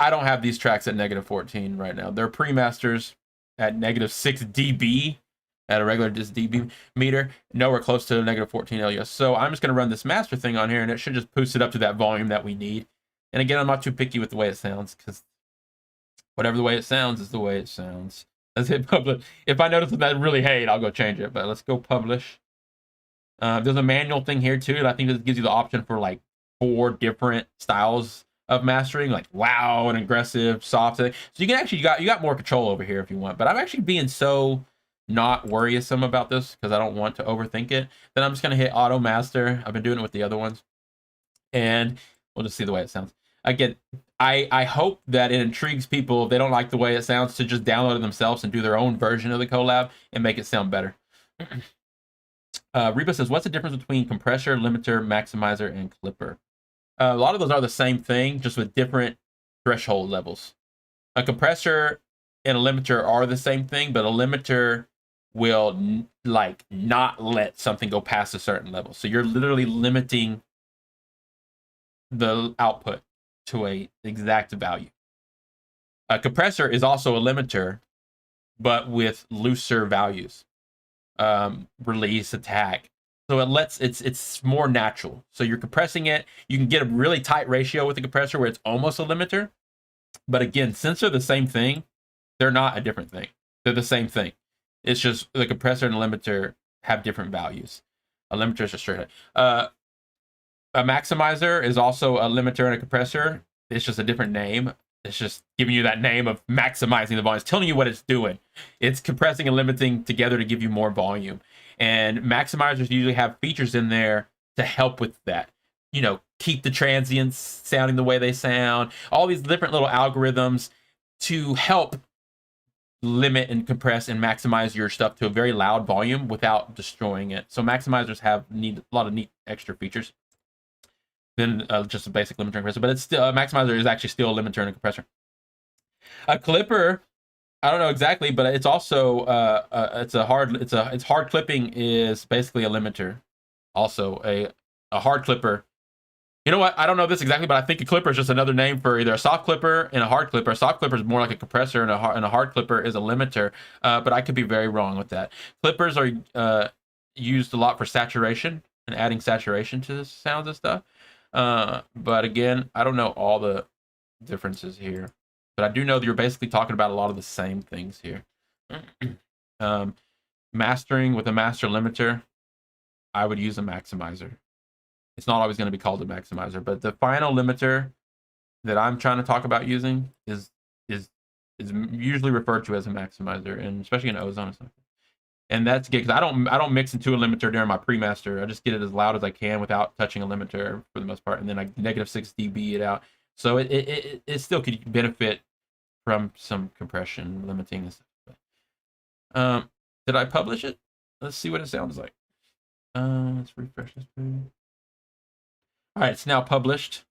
I don't have these tracks at negative 14 right now. They're pre-masters at negative 6 dB at a regular dB meter, nowhere close to negative 14 LUFs. So I'm just going to run this master thing on here, and it should just boost it up to that volume that we need. And again, I'm not too picky with the way it sounds, because whatever the way it sounds is the way it sounds. Let's hit publish. If I notice that I really hate, I'll go change it. But let's go publish. There's a manual thing here too. And I think this gives you the option for like 4 different styles of mastering, like loud and aggressive, soft. So you can actually, you got more control over here if you want. But I'm actually being so not worrisome about this because I don't want to overthink it. Then I'm just gonna hit auto master. I've been doing it with the other ones, and we'll just see the way it sounds. Again, I hope that it intrigues people, if they don't like the way it sounds, to just download it themselves and do their own version of the collab and make it sound better. Reba says, what's the difference between compressor, limiter, maximizer, and clipper? A lot of those are the same thing, just with different threshold levels. A compressor and a limiter are the same thing, but a limiter will not let something go past a certain level. So you're literally limiting the output to a exact value. A compressor is also a limiter, but with looser values, release, attack. So it's more natural. So you're compressing it. You can get a really tight ratio with the compressor where it's almost a limiter. But again, since they're the same thing, they're not a different thing. They're the same thing. It's just the compressor and the limiter have different values. A limiter is just straight. A maximizer is also a limiter and a compressor. It's just a different name. It's just giving you that name of maximizing the volume. It's telling you what it's doing. It's compressing and limiting together to give you more volume. And maximizers usually have features in there to help with that. You know, keep the transients sounding the way they sound. All these different little algorithms to help limit and compress and maximize your stuff to a very loud volume without destroying it. So maximizers need a lot of neat extra features than just a basic limiter and compressor, but it's still a maximizer is actually still a limiter and a compressor. A clipper, I don't know exactly, but it's also it's hard clipping is basically a limiter. Also a hard clipper. You know what? I don't know this exactly, but I think a clipper is just another name for either a soft clipper and a hard clipper. A soft clipper is more like a compressor, and a hard clipper is a limiter. But I could be very wrong with that. Clippers are used a lot for saturation and adding saturation to the sounds and stuff. But again, I don't know all the differences here, but I do know that you're basically talking about a lot of the same things here. Mastering with a master limiter, I would use a maximizer. It's not always going to be called a maximizer, but the final limiter that I'm trying to talk about using is usually referred to as a maximizer, and especially in ozone and stuff. And that's good because I don't mix into a limiter during my pre-master. I just get it as loud as I can without touching a limiter for the most part, and then I -6 dB it out. So it still could benefit from some compression limiting and stuff. Did I publish it? Let's see what it sounds like. Let's refresh this page. All right, it's now published.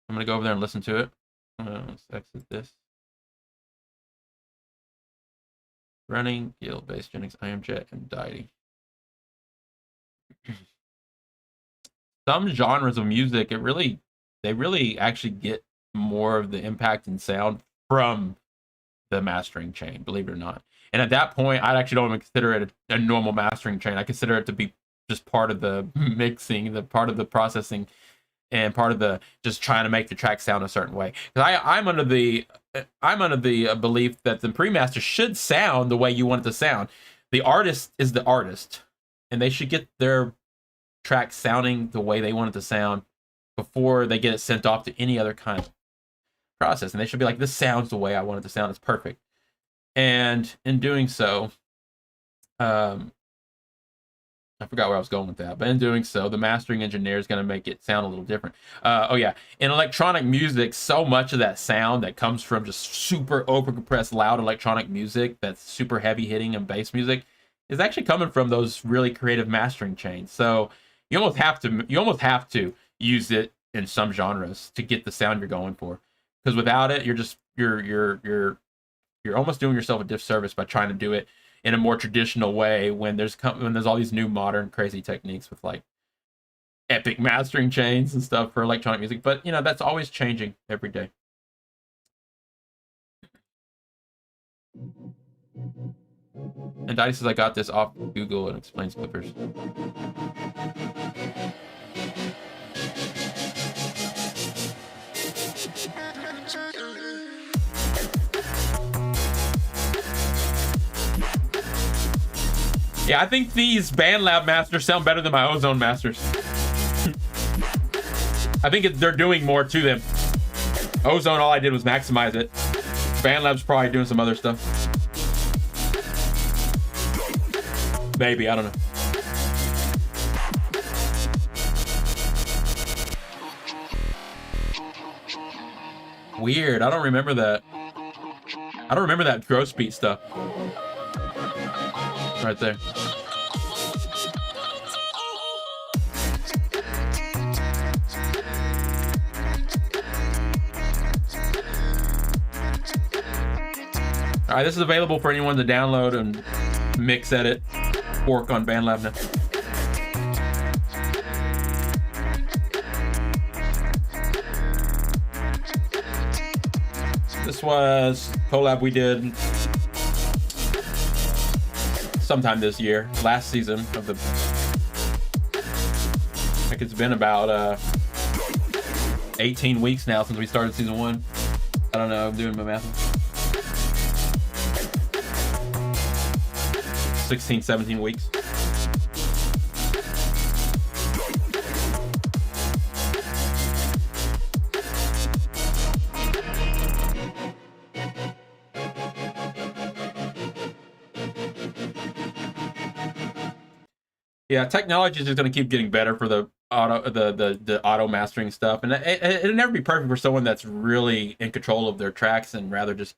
I'm gonna go over there and listen to it. Let's exit this. Running, Guild, Bass, Genix, IMJet, and Deity. Some genres of music, they really actually get more of the impact and sound from the mastering chain, believe it or not. And at that point, I actually don't even consider it a normal mastering chain. I consider it to be just part of the mixing, the part of the processing, and part of the just trying to make the track sound a certain way. Because I'm under the belief that the pre-master should sound the way you want it to sound. The artist is the artist, and they should get their track sounding the way they want it to sound before they get it sent off to any other kind of process. And they should be like, this sounds the way I want it to sound. It's perfect. And in doing so, I forgot where I was going with that, but in doing so, the mastering engineer is going to make it sound a little different. Oh yeah, in electronic music, so much of that sound that comes from just super overcompressed, loud electronic music that's super heavy hitting and bass music is actually coming from those really creative mastering chains. So you almost have to use it in some genres to get the sound you're going for, because without it, you're almost doing yourself a disservice by trying to do it in a more traditional way when there's all these new modern crazy techniques with like epic mastering chains and stuff for electronic music. But you know, that's always changing every day. And Dottie says I got this off Google and explains clippers. Yeah, I think these Bandlab masters sound better than my Ozone masters. I think they're doing more to them. Ozone, all I did was maximize it. Bandlab's probably doing some other stuff. Maybe, I don't know. Weird, I don't remember that. I don't remember that gross beat stuff. Right there. All right, this is available for anyone to download and mix, edit, work on Bandlab now. This was collab we did sometime this year, last season of the, like it's been about 18 weeks now since we started season 1. I don't know, I'm doing my math. 16, 17 weeks. Yeah, technology is just going to keep getting better for the auto mastering stuff, and it'll never be perfect for someone that's really in control of their tracks and rather just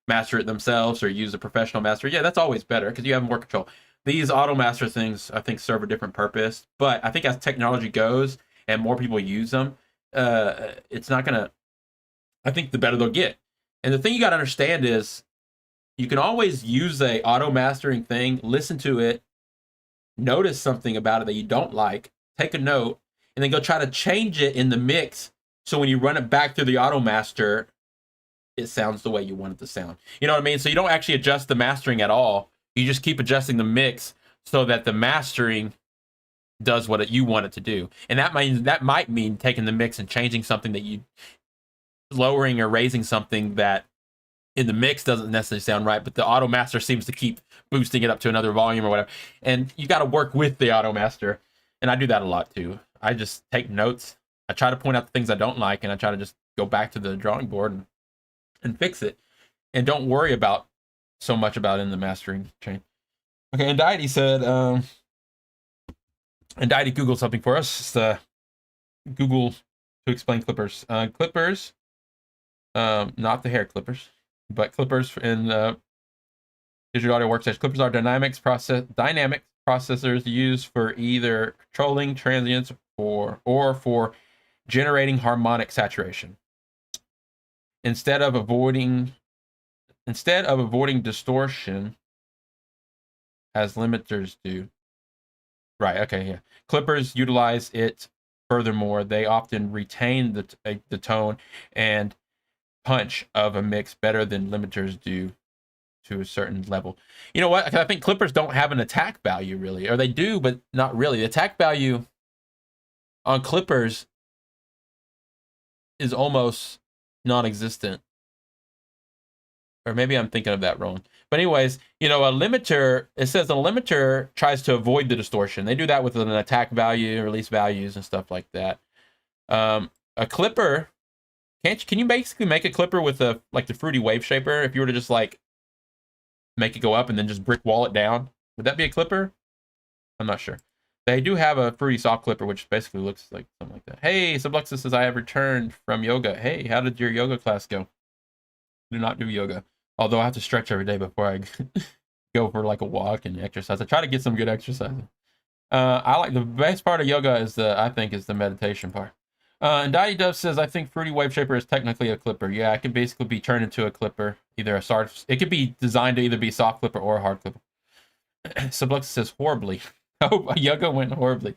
master it themselves or use a professional master. Yeah, that's always better because you have more control. These auto master things, I think, serve a different purpose, but I think as technology goes and more people use them, it's not gonna. I think the better they'll get. And the thing you got to understand is you can always use a auto mastering thing, listen to it, notice something about it that you don't like, take a note, and then go try to change it in the mix so when you run it back through the auto master, it sounds the way you want it to sound. You know what I mean? So you don't actually adjust the mastering at all. You just keep adjusting the mix so that the mastering does what you want it to do. And that might mean taking the mix and changing something that you lowering or raising something that in the mix doesn't necessarily sound right, but the auto master seems to keep boosting it up to another volume or whatever. And you got to work with the auto master. And I do that a lot too. I just take notes. I try to point out the things I don't like, and I try to just go back to the drawing board and fix it. And don't worry so much about in the mastering chain. Okay, and Diety said, and Diety Googled something for us. It's Google to explain clippers. Clippers, not the hair clippers, but clippers in digital audio workstation. Clippers are dynamic processors used for either controlling transients or for generating harmonic saturation. Instead of avoiding distortion as limiters do. Right, okay, yeah. Clippers utilize it. Furthermore, they often retain the tone and punch of a mix better than limiters do to a certain level. You know what? I think clippers don't have an attack value really, or they do, but not really. The attack value on clippers is almost non-existent. Or maybe I'm thinking of that wrong. But anyways, a limiter, it says a limiter tries to avoid the distortion. They do that with an attack value, release values, and stuff like that. A clipper, can you basically make a clipper with the fruity wave shaper? If you were to just make it go up and then just brick wall it down, would that be a clipper? I'm not sure. They do have a fruity soft clipper, which basically looks like something like that. Hey, Subluxus says, I have returned from yoga. Hey, how did your yoga class go? Do not do yoga. Although I have to stretch every day before I go for a walk and exercise. I try to get some good exercise. I like the best part of yoga is the meditation part. And Daddy Dove says, I think Fruity Wave Shaper is technically a clipper. Yeah, it can basically be turned into a clipper. It could be designed to either be soft clipper or a hard clipper. Sublux says horribly. Oh, yoga went horribly.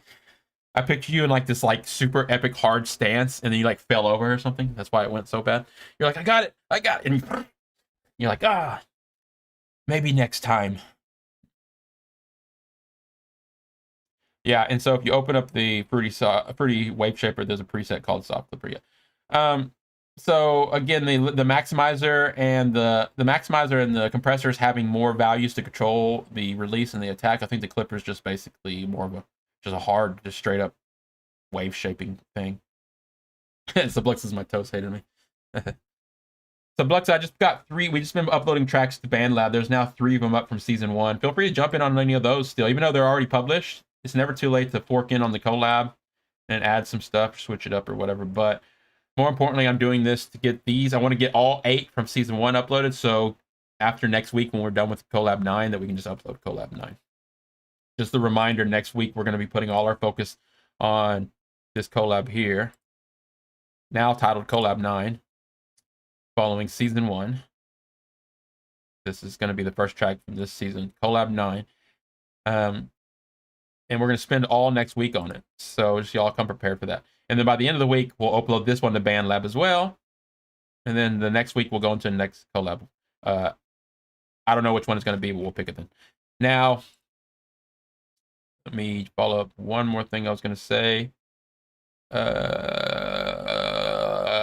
I picture you in this super epic hard stance, and then you fell over or something. That's why it went so bad. You're like, I got it, and you're like, maybe next time. Yeah, and so if you open up the Fruity Wave Shaper, there's a preset called Soft Clipper. Yeah. So again, the maximizer and the compressor is having more values to control the release and the attack. I think the clipper is just basically more of a hard, just straight up wave shaping thing. Sublux is my toast hated me. Sublux, I just got 3. We just been uploading tracks to Bandlab. There's now 3 of them up from season 1. Feel free to jump in on any of those still, even though they're already published. It's never too late to fork in on the collab and add some stuff, switch it up or whatever. But more importantly, I'm doing this to get these. I want to get all 8 from season 1 uploaded. So after next week, when we're done with collab 9, that we can just upload collab 9. Just a reminder, next week, we're going to be putting all our focus on this collab here. Now titled collab 9, following season 1. This is going to be the first track from this season, collab 9. And we're going to spend all next week on it. So just y'all come prepared for that. And then by the end of the week, we'll upload this one to Bandlab as well. And then the next week, we'll go into the next collab. I don't know which one it's going to be, but we'll pick it then. Now, let me follow up one more thing I was going to say. I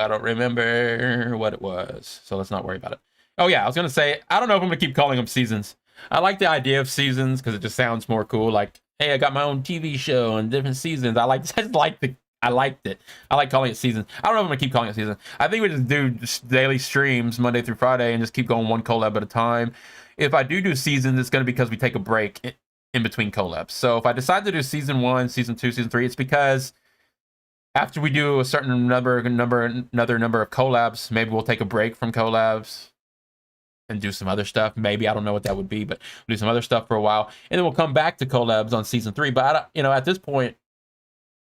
don't remember what it was, so let's not worry about it. Oh yeah, I was going to say, I don't know if I'm going to keep calling them seasons. I like the idea of seasons because it just sounds more cool. Like, hey, I got my own TV show and different seasons. I just I liked it. I like calling it seasons. I don't know if I'm gonna keep calling it seasons. I think we just do just daily streams Monday through Friday and just keep going one collab at a time. If I do seasons, it's gonna be because we take a break in between collabs. So if I decide to do season 1, season 2, season 3, it's because after we do a certain another number of collabs, maybe we'll take a break from collabs and do some other stuff. Maybe, I don't know what that would be, but we'll do some other stuff for a while, and then we'll come back to collabs on season 3. But I don't, at this point,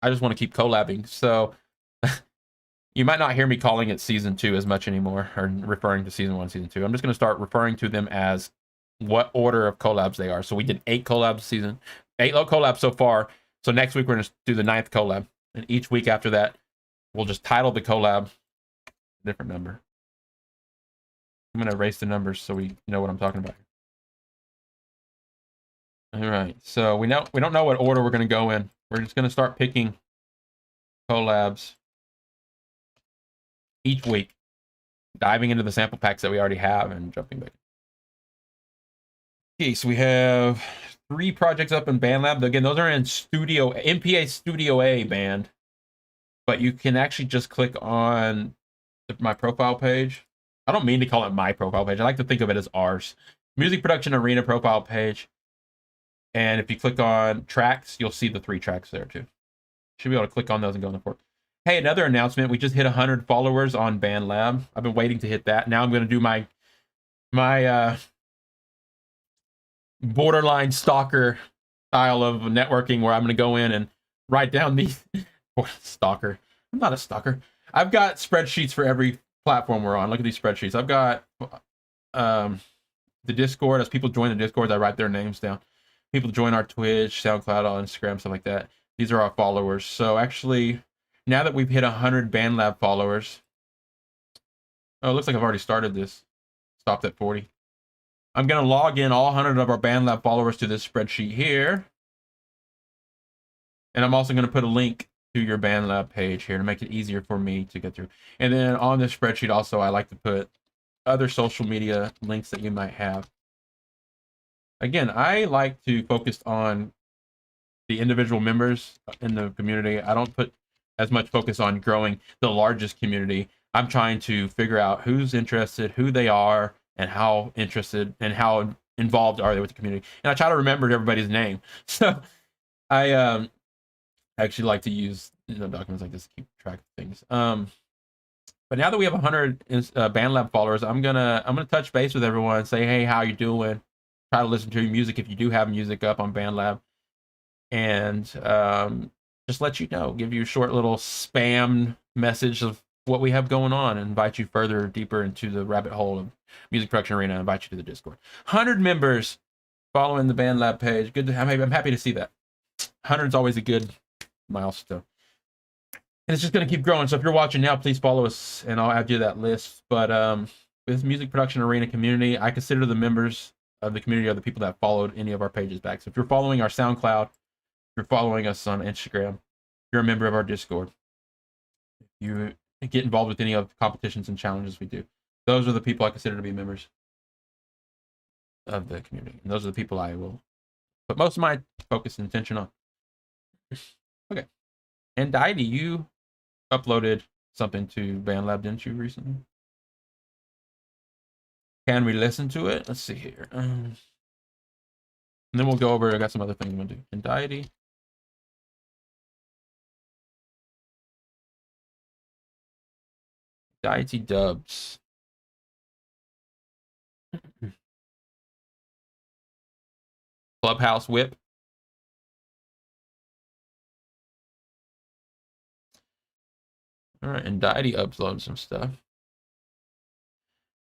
I just want to keep collabing. So you might not hear me calling it season 2 as much anymore, or referring to season 1, season 2. I'm just going to start referring to them as what order of collabs they are. So we did 8 collabs season, 8 low collabs so far. So next week we're going to do the 9th collab, and each week after that, we'll just title the collab a different number. I'm going to erase the numbers so we know what I'm talking about. All right, so we don't know what order we're going to go in. We're just going to start picking collabs each week, diving into the sample packs that we already have and jumping back. Okay, so we have 3 projects up in Bandlab. Again, those are in MPA Studio A band, but you can actually just click on my profile page. I don't mean to call it my profile page. I like to think of it as ours. Music Production Arena profile page. And if you click on tracks, you'll see the 3 tracks there too. Should be able to click on those and go in the port. Hey, another announcement. We just hit 100 followers on Bandlab. I've been waiting to hit that. Now I'm going to do my borderline stalker style of networking, where I'm going to go in and write down these. Stalker. I'm not a stalker. I've got spreadsheets for every platform we're on. Look at these spreadsheets. I've got the Discord. As people join the Discord, I write their names down. People join our Twitch, SoundCloud, all Instagram, stuff like that. These are our followers. So actually, now that we've hit 100 Bandlab followers, oh, it looks like I've already started this. Stopped at 40. I'm going to log in all 100 of our Bandlab followers to this spreadsheet here. And I'm also going to put a link to your Bandlab page here to make it easier for me to get through. And then on this spreadsheet also, I like to put other social media links that you might have. Again, I like to focus on the individual members in the community. I don't put as much focus on growing the largest community. I'm trying to figure out who's interested, who they are, and how interested and how involved are they with the community. And I try to remember everybody's name. So I actually like to use documents like this to keep track of things. But now that we have 100 Bandlab followers, I'm gonna touch base with everyone and say, hey, how you doing? Try to listen to your music if you do have music up on Bandlab, and just let you know, give you a short little spam message of what we have going on, and invite you further deeper into the rabbit hole of Music Production Arena, and invite you to the Discord. 100 members following the Bandlab page. Good. I'm happy to see that. 100 is always a good milestone. And it's just going to keep growing. So if you're watching now, please follow us, and I'll add you to that list. But with Music Production Arena community, I consider the members of the community are the people that followed any of our pages back. So if you're following our SoundCloud, if you're following us on Instagram, you're a member of our Discord. If you get involved with any of the competitions and challenges we do, those are the people I consider to be members of the community. And those are the people I will put most of my focus and attention on. Okay. And Didy, you uploaded something to Bandlab, didn't you, recently? Can we listen to it? Let's see here. And then we'll go over, I got some other things I'm going to do. And Didy. Diety Dubs. Clubhouse Whip. All right, and Diety uploaded some stuff.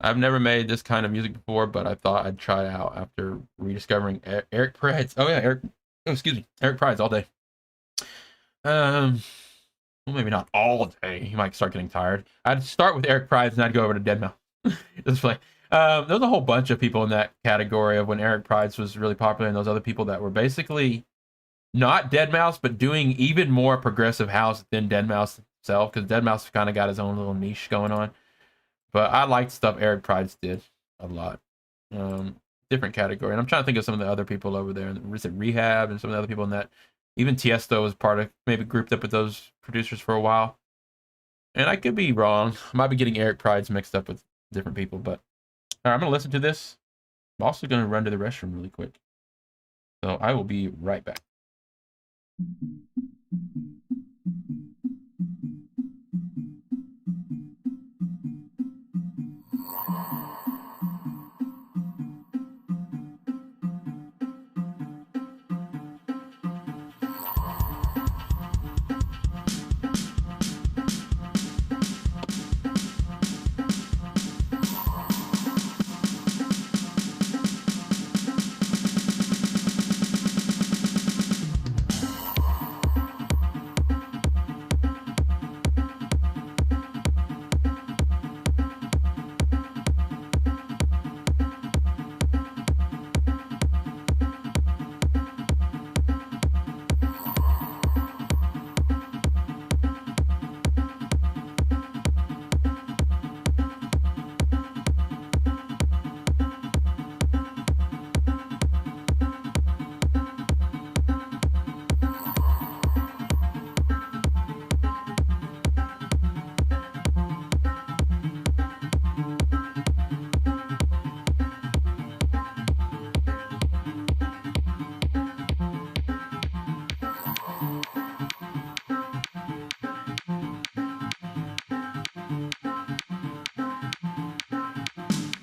I've never made this kind of music before, but I thought I'd try it out after rediscovering Eric Pride's. Oh yeah, Eric Pride's all day. Well, maybe not all day. He might start getting tired. I'd start with Eric Pride's and I'd go over to Deadmau5. This play. There's a whole bunch of people in that category of when Eric Pride's was really popular, and those other people that were basically not Deadmau5, but doing even more progressive house than Deadmau5 himself, because Deadmau5 kind of got his own little niche going on. But I liked stuff Eric Pride's did a lot. Didn't different category. And I'm trying to think of some of the other people over there. Is it Rehab and some of the other people in that? Even Tiesto was part of, maybe grouped up with those producers for a while. And I could be wrong. I might be getting Eric Prides mixed up with different people, but all right, I'm going to listen to this. I'm also going to run to the restroom really quick. So I will be right back.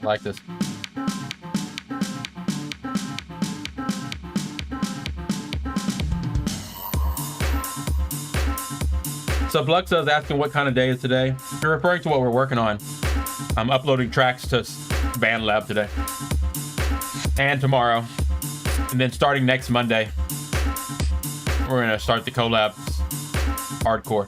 I like this. So Bluxa is asking what kind of day is today. If you're referring to what we're working on, I'm uploading tracks to Bandlab today and tomorrow, and then starting next Monday, we're gonna start the collabs hardcore.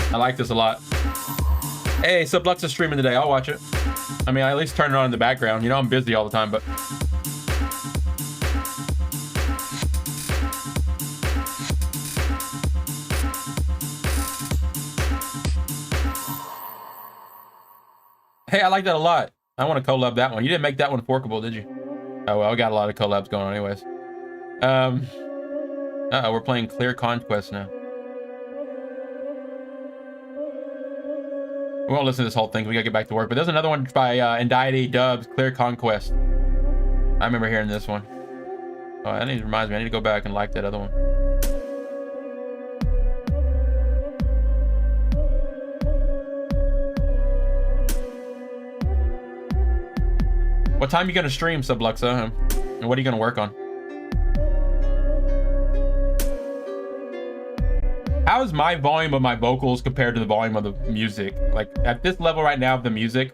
I like this a lot. Hey, Sublux's streaming today. I'll watch it. I mean, I at least turn it on in the background. You know, I'm busy all the time, but... Hey, I like that a lot. I want to collab that one. You didn't make that one forkable, did you? Oh, well, we got a lot of collabs going on anyways. Uh-oh, we're playing Clear Conquest now. We won't listen to this whole thing. We gotta get back to work. But there's another one by Indiety Dubs, Clear Conquest. I remember hearing this one. Oh, that reminds me. I need to go back and like that other one. What time are you gonna stream, Subluxa? And what are you gonna work on? How is my volume of my vocals compared to the volume of the music? Like at this level right now of the music,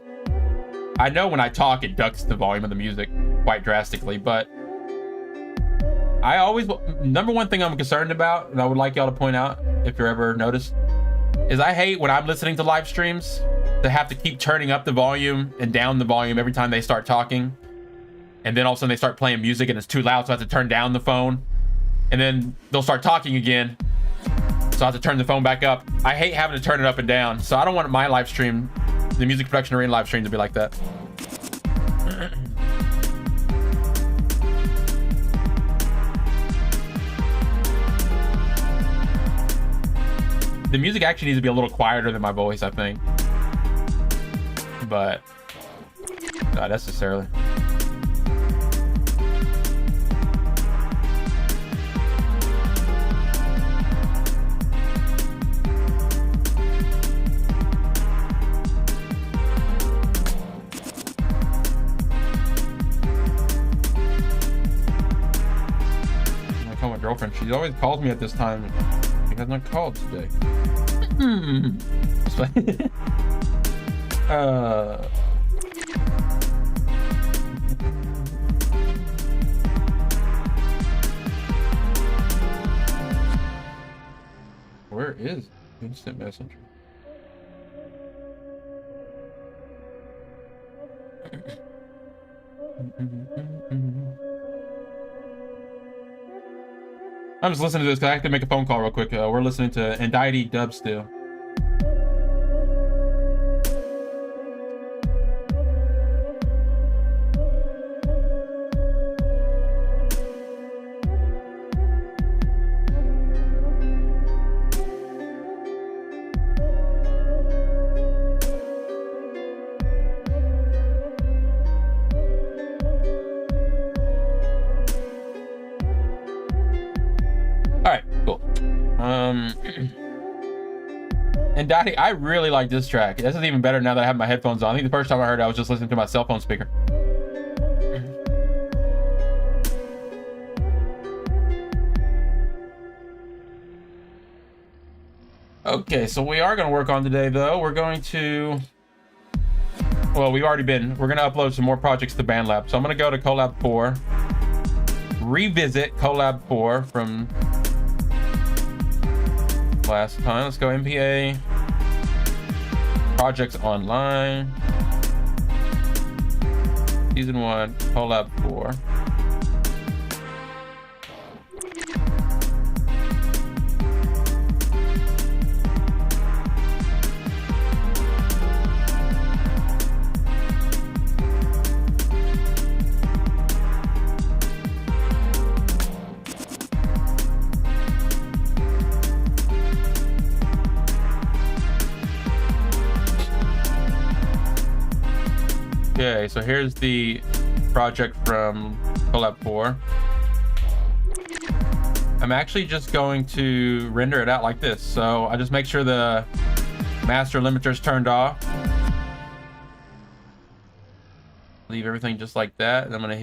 I know when I talk it ducks the volume of the music quite drastically, but I always, number one thing I'm concerned about, and I would like y'all to point out if you're ever noticed, is I hate when I'm listening to live streams to have to keep turning up the volume and down the volume every time they start talking. And then all of a sudden they start playing music and it's too loud, so I have to turn down the phone. And then they'll start talking again, so I have to turn the phone back up. I hate having to turn it up and down. So I don't want my live stream, the Music Production Arena live stream, to be like that. The music actually needs to be a little quieter than my voice, I think. But not necessarily. My girlfriend, she always calls me at this time. She has not called today. Where is instant messenger? I'm just listening to this because I have to make a phone call real quick. We're listening to Untitled Dub still. And Daddy, I really like this track. This is even better now that I have my headphones on. I think the first time I heard it, I was just listening to my cell phone speaker. Okay, so we are going to work on today, though. We're going to... Well, we've already been. We're going to upload some more projects to Bandlab. So I'm going to go to Collab 4. Revisit Collab 4 from... last time. Let's go MPA Projects Online, Season 1, Collab 4. Okay, so here's the project from Collab 4. I'm actually just going to render it out like this. So I just make sure the master limiter's turned off. Leave everything just like that. And I'm gonna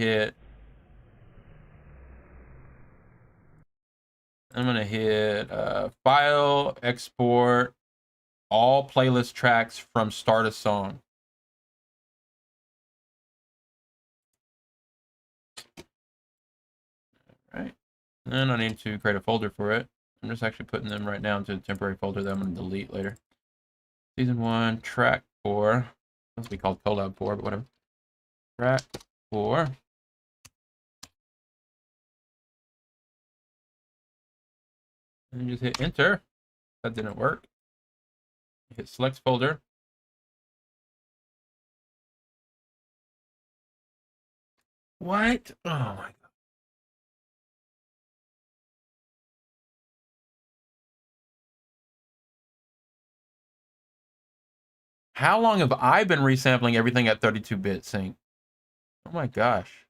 hit File, Export, all playlist tracks from start a song. Right, then I need to create a folder for it. I'm just actually putting them right now into a temporary folder that I'm going to delete later. Season 1, track 4. Must be called Collab 4, but whatever. Track 4. And just hit enter. That didn't work. Hit select folder. What? Oh my God. How long have I been resampling everything at 32-bit sync? Oh my gosh.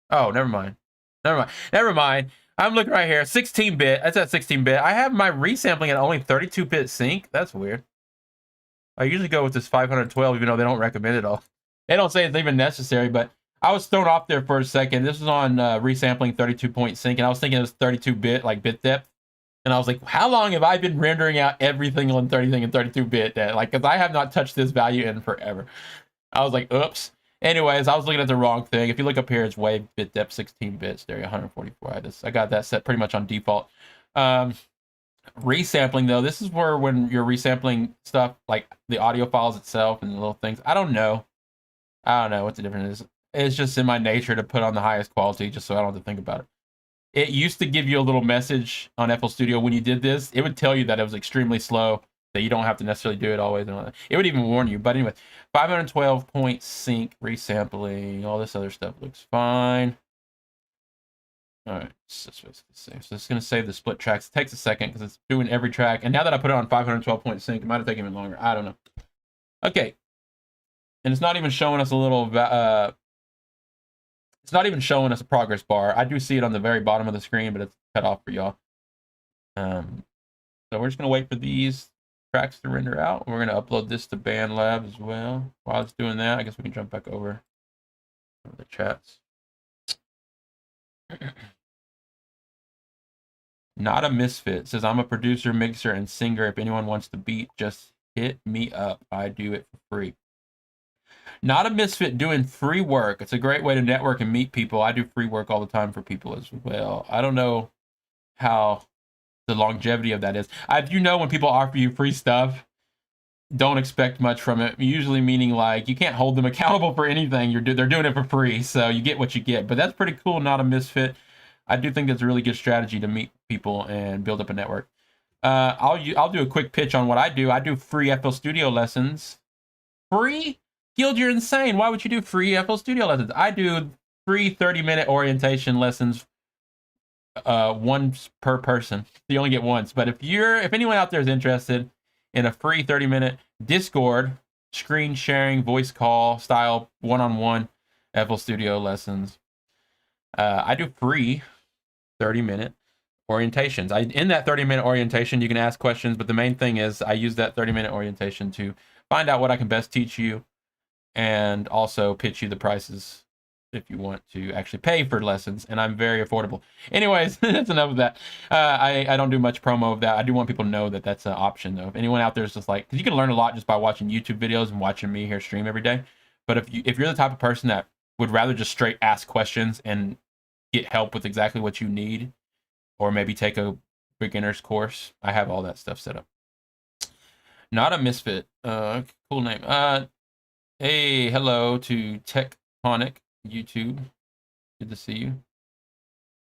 Oh, never mind. Never mind. I'm looking right here. 16-bit. That's at 16-bit. I have my resampling at only 32-bit sync. That's weird. I usually go with this 512, even though they don't recommend it all. They don't say it's even necessary, but I was thrown off there for a second. This is on resampling 32-point sync, and I was thinking it was 32-bit, like bit depth. And I was like, how long have I been rendering out everything on 30 and 32-bit? Like, because I have not touched this value in forever. I was like, oops. Anyways, I was looking at the wrong thing. If you look up here, it's wave bit depth 16 bits. There, 144. I got that set pretty much on default. Resampling, though, this is where when you're resampling stuff, like the audio files itself and the little things. I don't know what the difference is. It's just in my nature to put on the highest quality just so I don't have to think about it. It used to give you a little message on FL Studio when you did this. It would tell you that it was extremely slow, that you don't have to necessarily do it always. And all that. It would even warn you. But anyway, 512-point sync, resampling, all this other stuff looks fine. All right, so it's going to save the split tracks. It takes a second because it's doing every track. And now that I put it on 512-point sync, it might have taken even longer. I don't know. Okay. And it's not even showing us a little... it's not even showing us a progress bar. I do see it on the very bottom of the screen, but it's cut off for y'all. So we're just going to wait for these tracks to render out. We're going to upload this to Bandlab as well. While it's doing that, I guess we can jump back over the chats. Not a Misfit says, I'm a producer, mixer, and singer. If anyone wants to beat, just hit me up. I do it for free. Not a Misfit doing free work. It's a great way to network and meet people. I do free work all the time for people as well. I don't know how the longevity of that is. I do know when people offer you free stuff, don't expect much from it. Usually meaning like you can't hold them accountable for anything. They're doing it for free, so you get what you get. But that's pretty cool. Not a misfit. I do think that's a really good strategy to meet people and build up a network. I'll do a quick pitch on what I do. I do free FL Studio lessons. Free? Guild, you're insane. Why would you do free FL Studio lessons? I do free 30-minute orientation lessons, once per person. You only get once. But if anyone out there is interested in a free 30-minute Discord screen sharing voice call style one-on-one FL Studio lessons, I do free 30-minute orientations. In that 30-minute orientation, you can ask questions, but the main thing is I use that 30-minute orientation to find out what I can best teach you and also pitch you the prices if you want to actually pay for lessons, and I'm very affordable. Anyways, that's enough of that. I don't do much promo of that. I do want people to know that that's an option, though. If anyone out there is just like, because you can learn a lot just by watching YouTube videos and watching me here stream every day. But if you're the type of person that would rather just straight ask questions and get help with exactly what you need, or maybe take a beginner's course, I have all that stuff set up. Not a misfit. Cool name. Hey, hello to Tectonic YouTube. Good to see you.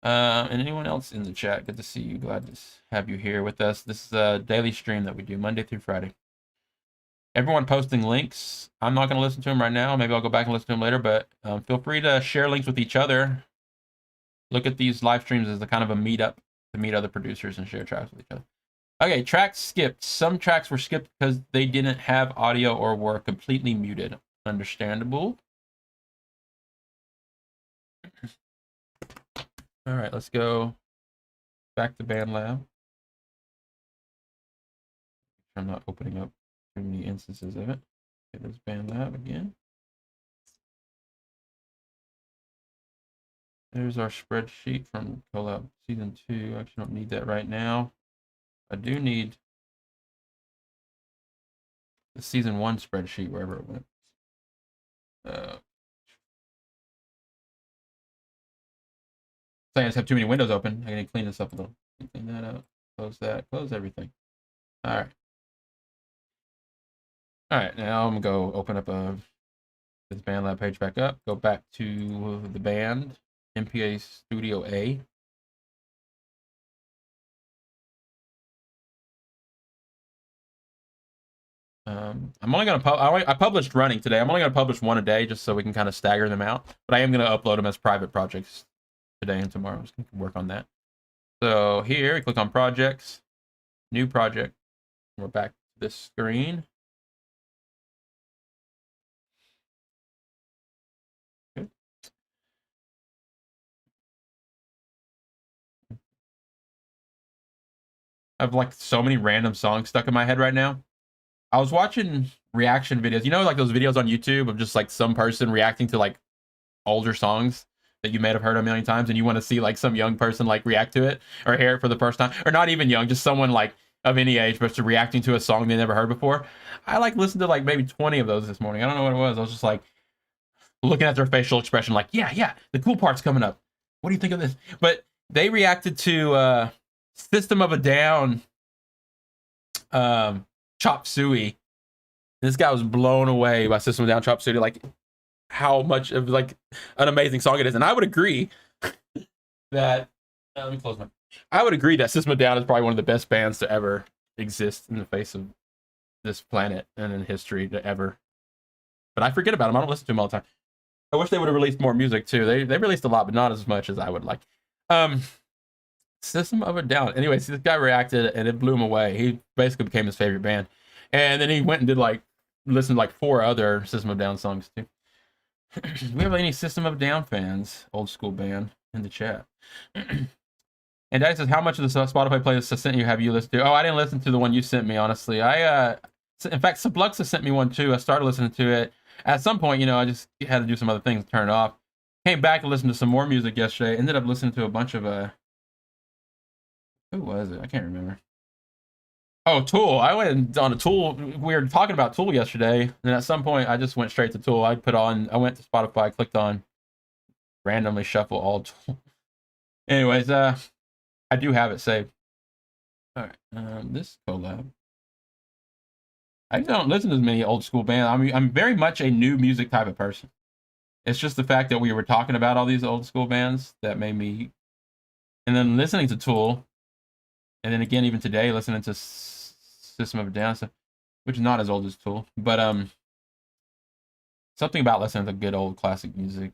And anyone else in the chat, good to see you. Glad to have you here with us. This is a daily stream that we do Monday through Friday. Everyone posting links. I'm not going to listen to them right now. Maybe I'll go back and listen to them later, but feel free to share links with each other. Look at these live streams as a kind of a meetup to meet other producers and share tracks with each other. Okay, tracks skipped. Some tracks were skipped because they didn't have audio or were completely muted. Understandable. All right, let's go back to Bandlab. I'm not opening up too many instances of it. Okay, there's Bandlab again. There's our spreadsheet from Collab Season 2. I actually don't need that right now. I do need the Season 1 spreadsheet, wherever it went. I just have too many windows open. I need to clean this up a little. Clean that up. Close that. Close everything. All right. All right. Now I'm gonna go open up this Bandlab page back up. Go back to the band MPA Studio A. I'm only gonna I published running today. I'm only gonna publish one a day just so we can kind of stagger them out. But I am gonna upload them as private projects today and tomorrow. I'm just gonna work on that. So here we click on projects, new project. We're back to this screen. Okay. I have like so many random songs stuck in my head right now. I was watching reaction videos. You know, like those videos on YouTube of just like some person reacting to like older songs that you may have heard a million times, and you want to see like some young person like react to it or hear it for the first time, or not even young, just someone like of any age, but just reacting to a song they never heard before. I like listened to like maybe 20 of those this morning. I don't know what it was. I was just like looking at their facial expression, like, yeah, the cool part's coming up. What do you think of this? But they reacted to System of a Down, Chop Suey. This guy was blown away by System of a Down, Chop Suey, like how much of like an amazing song it is. And I would agree that let me close my. I would agree that System of a Down is probably one of the best bands to ever exist in the face of this planet and in history to ever. But I forget about them. I don't listen to them all the time. I wish they would have released more music too. They released a lot, but not as much as I would like. System of a Down. Anyways, this guy reacted and it blew him away. He basically became his favorite band. And then he went and did like listen to like 4 other System of a Down songs too. Do we have any System of a Down fans, old school band, in the chat? And Daddy says, how much of the Spotify playlist I sent you have you listened to? Oh, I didn't listen to the one you sent me, honestly. In fact, Subluxa sent me one too. I started listening to it. At some point, you know, I just had to do some other things to turn it off. Came back and listened to some more music yesterday. Ended up listening to a bunch of who was it? I can't remember. Oh, Tool. I went on a Tool. We were talking about Tool yesterday, and at some point, I just went straight to Tool. I went to Spotify, clicked on randomly shuffle all Tool. Anyways, I do have it saved. All right, this collab. I don't listen to as many old school bands. I mean, I'm very much a new music type of person. It's just the fact that we were talking about all these old school bands that made me, and then listening to Tool, and then again even today listening to System of a Down stuff, which is not as old as Tool, but something about listening to good old classic music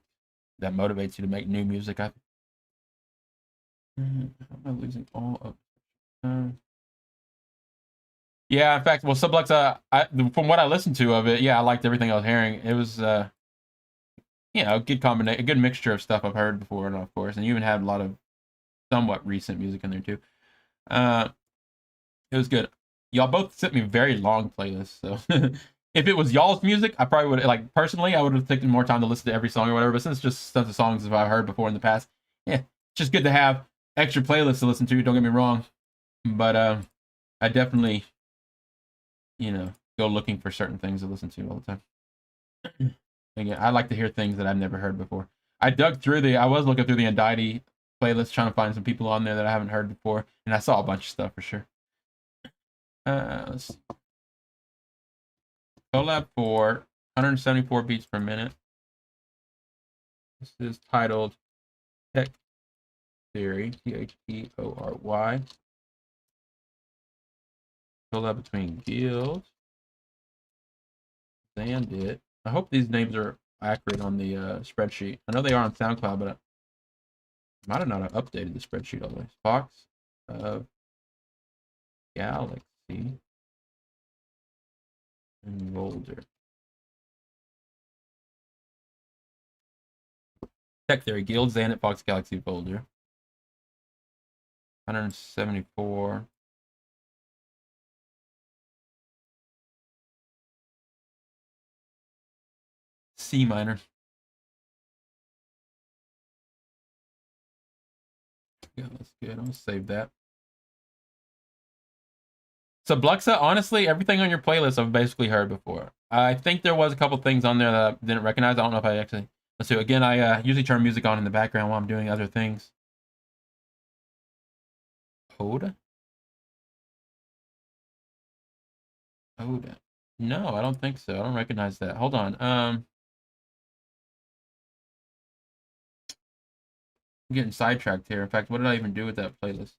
that motivates you to make new music. How am I losing all of? Yeah, in fact, well, Sublexa, from what I listened to of it, yeah, I liked everything I was hearing. It was, a good combination, a good mixture of stuff I've heard before, and of course, and you even had a lot of somewhat recent music in there too. It was good. Y'all both sent me very long playlists, so if it was y'all's music, I probably would like personally, I would have taken more time to listen to every song or whatever. But since it's just stuff of songs that I've heard before in the past, yeah, it's just good to have extra playlists to listen to. Don't get me wrong, but I definitely, go looking for certain things to listen to all the time. Again, I like to hear things that I've never heard before. I was looking through the Untitled playlist trying to find some people on there that I haven't heard before, and I saw a bunch of stuff for sure. Let's see. Collab 4, 174 beats per minute. This is titled Tech Theory, Theory. Collab between Guild, Zandit. I hope these names are accurate on the spreadsheet. I know they are on SoundCloud, but I might have not updated the spreadsheet all the way. Fox of Galaxy and Boulder. Tech Theory, Guild, Xanit, Fox, Galaxy, Boulder. 174. C minor. Yeah, that's good. I'm gonna save that. So Bluxa, honestly, everything on your playlist I've basically heard before. I think there was a couple things on there that I didn't recognize. I don't know if I actually. Let's see. Again, I usually turn music on in the background while I'm doing other things. Oda? Oda. No, I don't think so. I don't recognize that. Hold on. I'm getting sidetracked here. In fact, what did I even do with that playlist?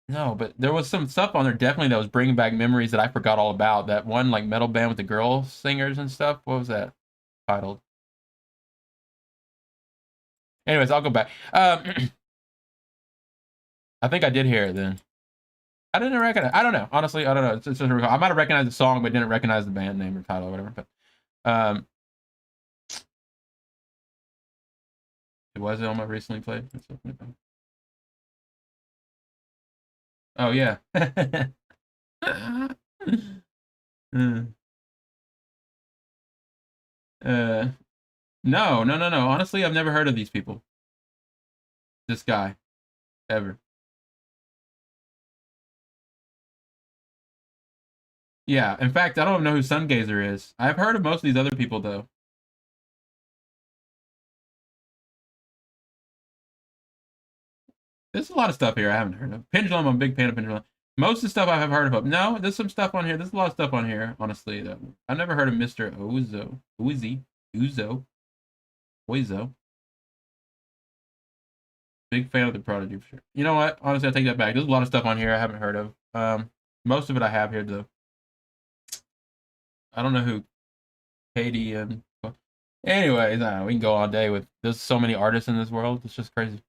No, but there was some stuff on there definitely that was bringing back memories that I forgot all about. That one like metal band with the girl singers and stuff. What was that titled? Anyways, I'll go back. I think I did hear it then. I didn't recognize. I don't know. Honestly, I don't know. It's I might have recognized the song, but didn't recognize the band name or title or whatever. But it was on my recently played. Oh yeah. No. Honestly, I've never heard of these people. This guy, ever. Yeah. In fact, I don't even know who Sungazer is. I've heard of most of these other people though. There's a lot of stuff here I haven't heard of. Pendulum, I'm a big fan of Pendulum. Most of the stuff I have heard of. No, there's some stuff on here. There's a lot of stuff on here, honestly. I've never heard of Mr. Oizo. Big fan of the Prodigy for sure. You know what? Honestly, I take that back. There's a lot of stuff on here I haven't heard of. Most of it I have here though. I don't know who Katie and. Anyways, we can go all day with. There's so many artists in this world. It's just crazy.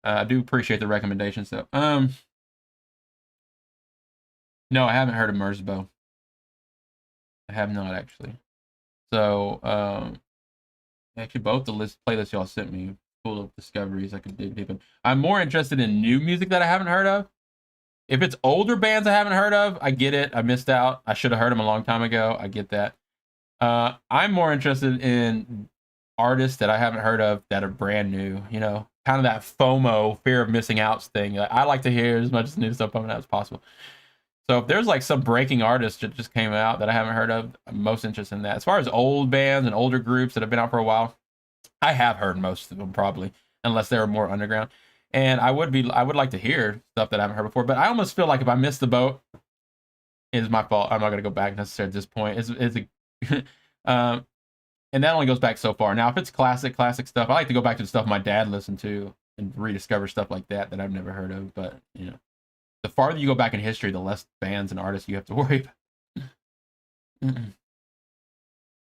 I do appreciate the recommendations though. No, I haven't heard of Merzbow. I have not actually. So, actually, both the playlists y'all sent me full of discoveries I could dig deep in. I'm more interested in new music that I haven't heard of. If it's older bands I haven't heard of, I get it. I missed out. I should have heard them a long time ago. I get that. I'm more interested in artists that I haven't heard of that are brand new. Kind of that FOMO, fear of missing out thing. I like to hear as much new stuff coming out as possible. So if there's like some breaking artist that just came out that I haven't heard of, I'm most interested in that. As far as old bands and older groups that have been out for a while, I have heard most of them probably. unless they were more underground. And I would like to hear stuff that I haven't heard before, but I almost feel like if I missed the boat, it's my fault. I'm not gonna go back necessarily at this point. It's a and that only goes back so far. Now, if it's classic stuff, I like to go back to the stuff my dad listened to and rediscover stuff like that I've never heard of. But the farther you go back in history, the less bands and artists you have to worry about.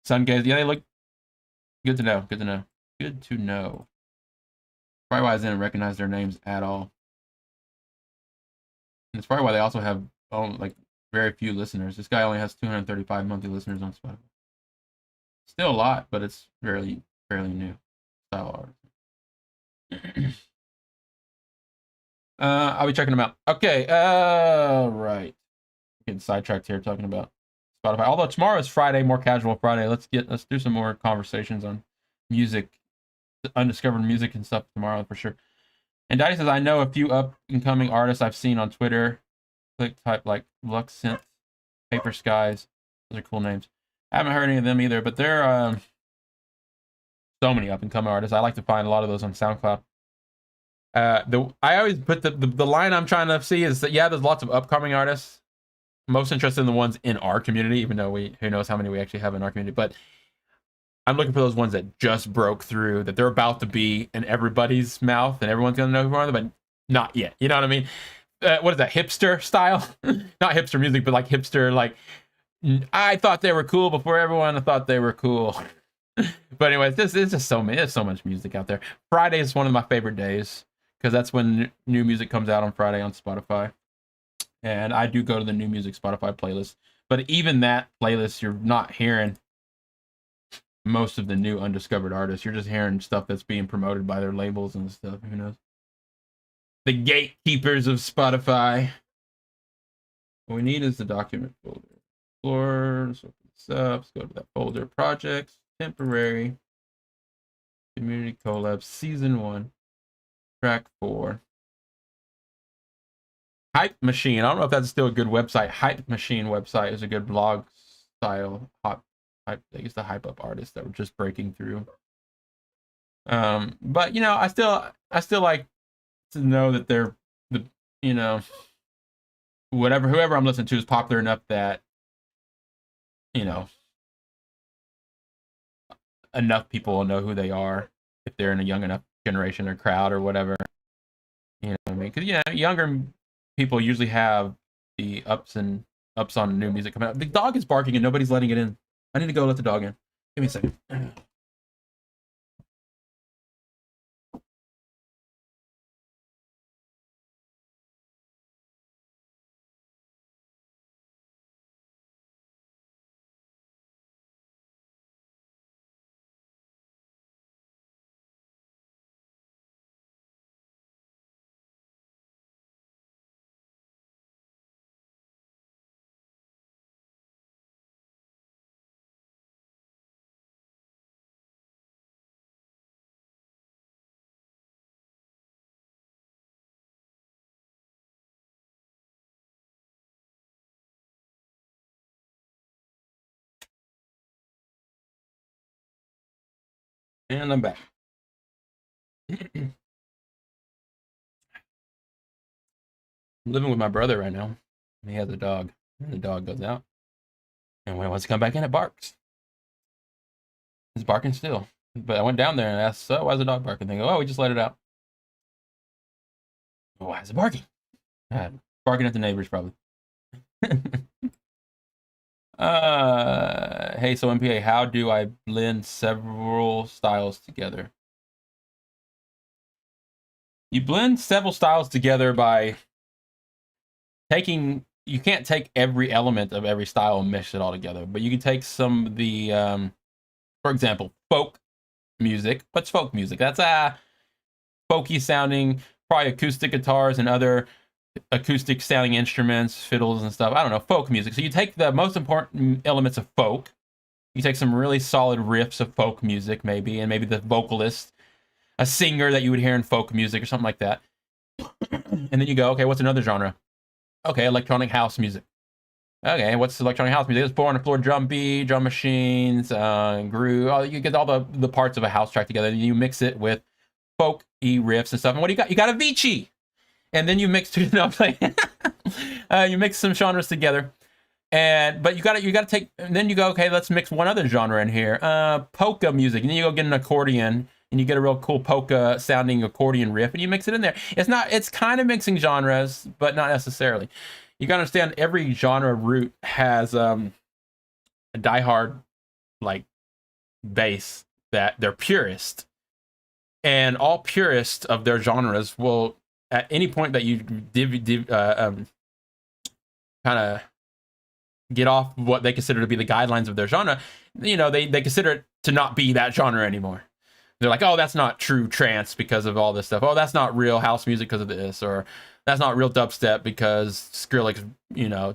Sun Gaze, yeah, they look good to know. Good to know. Good to know. Probably why I didn't recognize their names at all. And it's probably why they also have like very few listeners. This guy only has 235 monthly listeners on Spotify. Still a lot, but it's fairly new style art. I'll be checking them out. Okay, right. Getting sidetracked here talking about Spotify. Although tomorrow is Friday, more casual Friday. Let's do some more conversations on music, undiscovered music and stuff tomorrow for sure. And Daddy says, I know a few up and coming artists I've seen on Twitter. Click type like Lux Synth, Paper Skies. Those are cool names. I haven't heard any of them either, but there are so many up and coming artists. I like to find a lot of those on SoundCloud. I always put the line I'm trying to see is that there's lots of upcoming artists. I'm most interested in the ones in our community, even though who knows how many we actually have in our community. But I'm looking for those ones that just broke through, that they're about to be in everybody's mouth and everyone's gonna know who are, but not yet. You know what I mean? What is that, hipster style? Not hipster music, but like hipster, like I thought they were cool before everyone thought they were cool. But anyways, this is just there's so much music out there. Friday is one of my favorite days because that's when new music comes out on Friday on Spotify. And I do go to the new music Spotify playlist. But even that playlist, you're not hearing most of the new undiscovered artists. You're just hearing stuff that's being promoted by their labels and stuff. Who knows? The gatekeepers of Spotify. What we need is the document folder. Let's open this up. Let's go to that folder. Projects, temporary, community collab, season 1, track 4. Hype Machine. I don't know if that's still a good website. Hype Machine website is a good blog style. I guess the hype up artists that were just breaking through. But I still like to know that they're whoever I'm listening to is popular enough that enough people will know who they are if they're in a young enough generation or crowd or whatever. You know what I mean? Because younger people usually have the ups on new music coming out. The dog is barking and nobody's letting it in. I need to go let the dog in. Give me a second. And I'm back. I'm living with my brother right now. He has a dog. And the dog goes out. And when it wants to come back in, it barks. It's barking still. But I went down there and asked, so why is the dog barking? They go, oh, we just let it out. Well, why is it barking? Barking at the neighbors, probably. Hey, so MPA, how do I blend several styles together? You blend several styles together by you can't take every element of every style and mix it all together, but you can take some of the, for example, folk music. What's folk music? That's folky sounding, probably acoustic guitars and other acoustic sounding instruments, fiddles and stuff. I don't know, folk music. So you take the most important elements of folk, you take some really solid riffs of folk music maybe, and maybe the vocalist, a singer that you would hear in folk music or something like that. And then you go, okay, what's another genre? Okay, electronic house music. Okay, what's electronic house music? It's 4-on-the-floor drum beat, drum machines, groove. You get all the parts of a house track together. And you mix it with folk riffs and stuff. And what do you got? You got Avicii, and then you mix two. No, you mix some genres together, but you got to take. And then you go, okay, let's mix one other genre in here, polka music, and then you go get an accordion, and you get a real cool polka sounding accordion riff, and you mix it in there. It's kind of mixing genres, but not necessarily. You got to understand every genre root has a diehard like base that they're purist, and all purists of their genres will at any point that you kind of get off what they consider to be the guidelines of their genre, they consider it to not be that genre anymore. They're like, oh, that's not true trance because of all this stuff. Oh, that's not real house music because of this, or that's not real dubstep because Skrillex,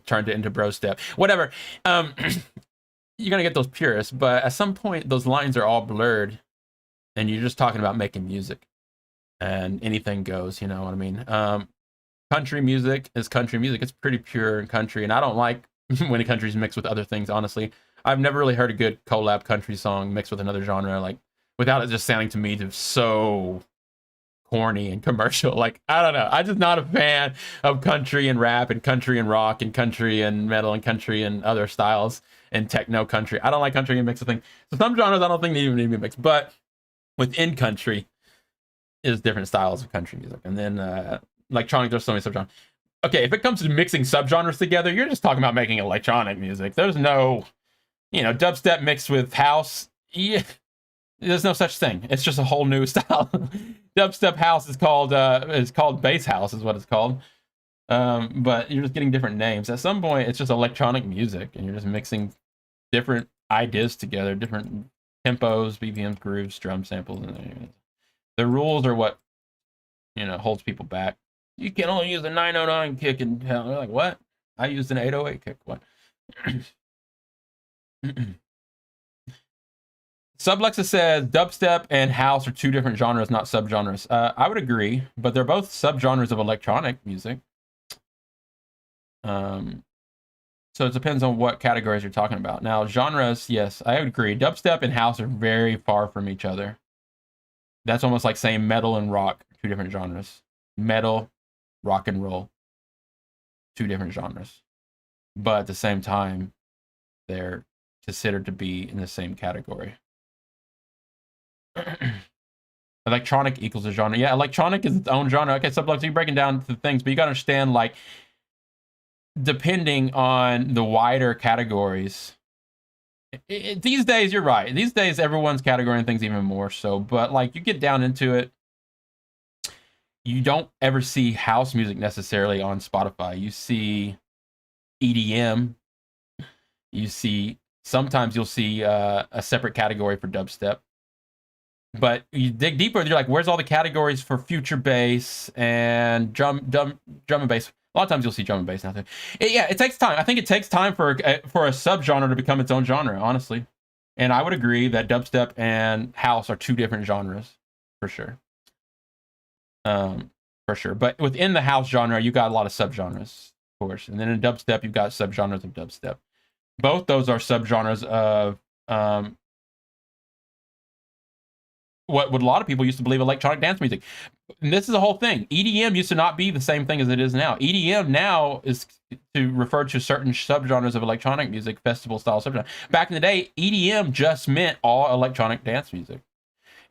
turned it into bro step. Whatever. You're gonna get those purists, but at some point those lines are all blurred, and you're just talking about making music, and anything goes. You know what I mean? Country music is country music. It's pretty pure and country, and I don't like when country's mixed with other things. Honestly, I've never really heard a good collab country song mixed with another genre, like without it just sounding to me to so corny and commercial. Like, I don't know, I'm just not a fan of country and rap and country and rock and country and metal and country and other styles and techno country. I don't like country and mix of things. So some genres I don't think they even need to be mixed, but within country is different styles of country music. And then electronic, there's so many subgenres. Okay, if it comes to mixing subgenres together, you're just talking about making electronic music. There's no, dubstep mixed with house. Yeah, there's no such thing. It's just a whole new style. Dubstep house is called bass house, is what it's called. But you're just getting different names. At some point, it's just electronic music, and you're just mixing different ideas together, different tempos, BPMs, grooves, drum samples, and the rules are what holds people back. You can only use a 909 kick, and they're like, what? I used an 808 kick. What? Sublexa says dubstep and house are two different genres, not subgenres. I would agree, but they're both subgenres of electronic music. So it depends on what categories you're talking about. Now, genres, yes, I would agree. Dubstep and house are very far from each other. That's almost like saying metal and rock, two different genres. Metal, rock and roll, two different genres. But at the same time, they're considered to be in the same category. Electronic equals a genre. Yeah, electronic is its own genre. Okay, so you're breaking down the things, but you got to understand, like, depending on the wider categories. These days, you're right. These days, everyone's categorizing things even more so. But like, you get down into it, you don't ever see house music necessarily on Spotify. You see EDM. Sometimes you'll see a separate category for dubstep. But you dig deeper, you're like, where's all the categories for future bass and drum and bass? A lot of times you'll see drum and bass now too. It takes time. I think it takes time for a subgenre to become its own genre, honestly. And I would agree that dubstep and house are two different genres, for sure. For sure. But within the house genre, you got a lot of subgenres, of course. And then in dubstep, you've got subgenres of dubstep. Both those are subgenres of what a lot of people used to believe electronic dance music. And this is the whole thing. EDM used to not be the same thing as it is now. EDM now is to refer to certain subgenres of electronic music, festival style subgenre. Back in the day, EDM just meant all electronic dance music.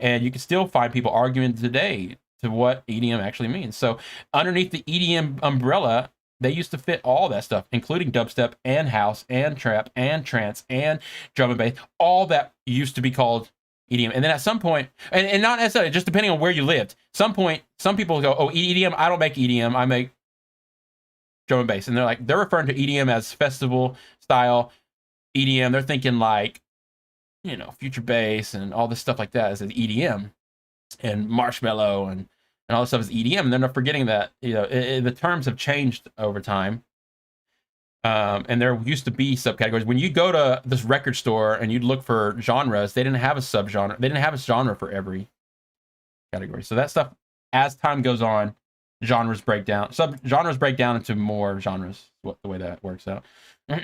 And you can still find people arguing today to what EDM actually means. So underneath the EDM umbrella, they used to fit all that stuff, including dubstep and house and trap and trance and drum and bass. All that used to be called EDM. And then at some point, and not necessarily, just depending on where you lived, some people go, oh, EDM, I don't make EDM, I make drum and bass. And they're referring to EDM as festival style EDM. They're thinking like, future bass and all this stuff like that as EDM, and marshmallow and all this stuff is EDM. And then they're forgetting that, the terms have changed over time. And there used to be subcategories. When you go to this record store and you'd look for genres, they didn't have a subgenre. They didn't have a genre for every category. So that stuff, as time goes on, genres break down. Subgenres break down into more genres. The way that works out. All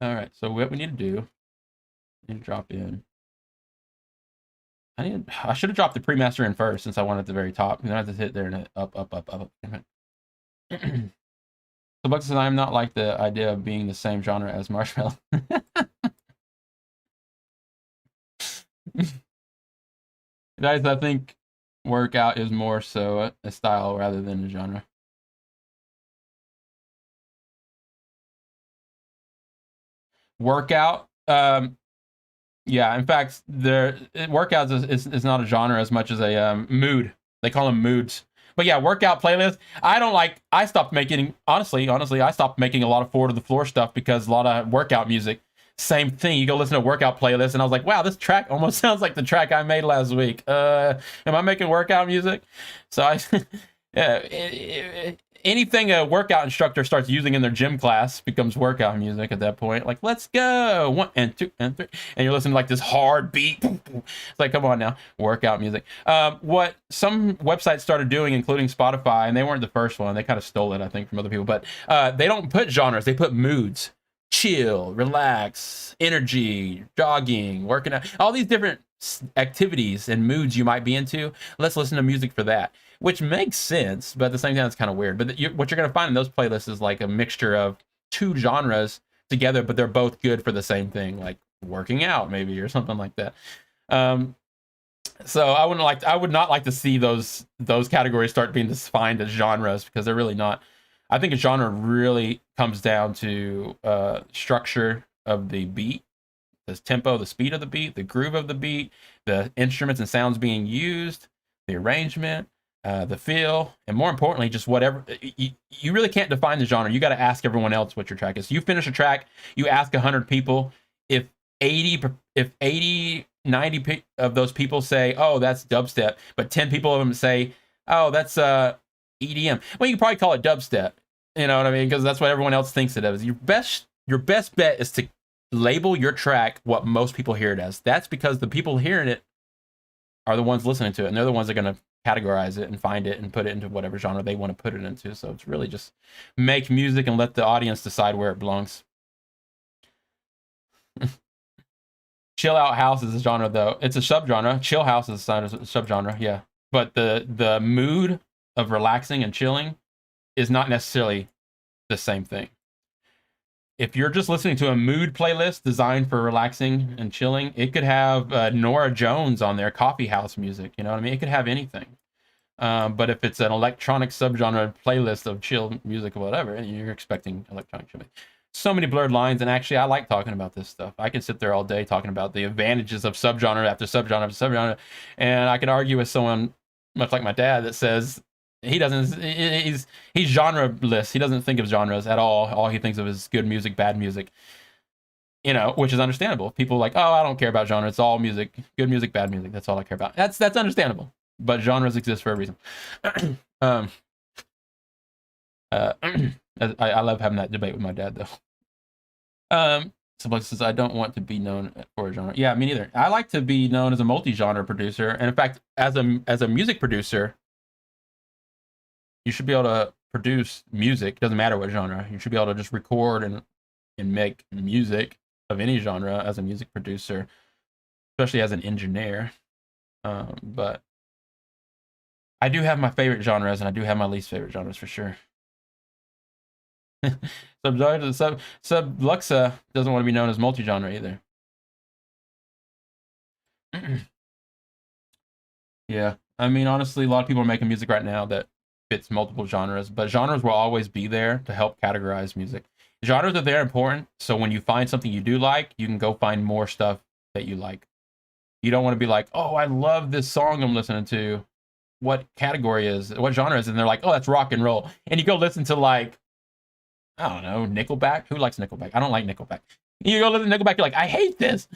right. So what we need to do, we need to drop in I should have dropped the pre-master in first since I wanted at the very top. You know, I have to hit there and up. Damn it. So Buck says, I'm not like the idea of being the same genre as Marshmallow. Guys, I think workout is more so a style rather than a genre. Workout, yeah. In fact, workouts is not a genre as much as a mood. They call them moods. But yeah, workout playlists. I stopped making, honestly, I stopped making a lot of forward to the floor stuff because a lot of workout music. Same thing. You go listen to a workout playlist, and I was like, wow, this track almost sounds like the track I made last week. Am I making workout music? So yeah, anything a workout instructor starts using in their gym class becomes workout music at that point. Like, let's go, 1 and 2 and 3, and you're listening to like this hard beat. It's like, come on now, workout music. What some websites started doing, including Spotify, and they weren't the first one. They kind of stole it, I think, from other people. But they don't put genres; they put moods. Chill, relax, energy, jogging, working out, all these different activities and moods you might be into. Let's listen to music for that, which makes sense, but at the same time, it's kind of weird. But what you're going to find in those playlists is like a mixture of two genres together, but they're both good for the same thing, like working out maybe or something like that. So I would not like to see those categories start being defined as genres because they're really not. I think a genre really comes down to structure of the beat, the tempo, the speed of the beat, the groove of the beat, the instruments and sounds being used, the arrangement, the feel, and more importantly, just whatever. You really can't define the genre. You got to ask everyone else what your track is. You finish a track, you ask 100 people. If 90 of those people say, oh, that's dubstep, but 10 people of them say, oh, that's EDM. Well, you can probably call it dubstep. You know what I mean? Because that's what everyone else thinks it is. Your best bet is to label your track what most people hear it as. That's because the people hearing it are the ones listening to it, and they're the ones that are going to categorize it and find it and put it into whatever genre they want to put it into. So it's really just make music and let the audience decide where it belongs. Chill out house is a genre, though. It's a subgenre. Chill house is a subgenre, yeah. But the mood of relaxing and chilling is not necessarily the same thing. If you're just listening to a mood playlist designed for relaxing and chilling, it could have Nora Jones on there, coffee house music. You know what I mean? It could have anything. But if it's an electronic subgenre playlist of chill music or whatever, you're expecting electronic chill. So many blurred lines, and actually, I like talking about this stuff. I can sit there all day talking about the advantages of subgenre after subgenre after subgenre, and I can argue with someone much like my dad that says he doesn't. He's genre-less. He doesn't think of genres at all. All he thinks of is good music, bad music. You know, which is understandable. People are like, oh, I don't care about genre. It's all music, good music, bad music. That's all I care about. That's understandable. But genres exist for a reason. I love having that debate with my dad, though. Somebody says, I don't want to be known for a genre. Yeah, me neither. I like to be known as a multi-genre producer. And in fact, as a music producer, you should be able to produce music. It doesn't matter what genre. You should be able to just record and make music of any genre as a music producer, especially as an engineer. But I do have my favorite genres, and I do have my least favorite genres for sure. Subluxa doesn't want to be known as multi-genre either. Yeah, I mean, honestly, a lot of people are making music right now that fits multiple genres, but genres will always be there to help categorize music. Genres are there important, so when you find something you do like, you can go find more stuff that you like. You don't want to be like, oh, I love this song I'm listening to. What category is what genre is it? And they're like, oh, that's rock and roll. And you go listen to like, I don't know, Nickelback. Who likes Nickelback? I don't like Nickelback. You go listen to Nickelback, you're like, I hate this.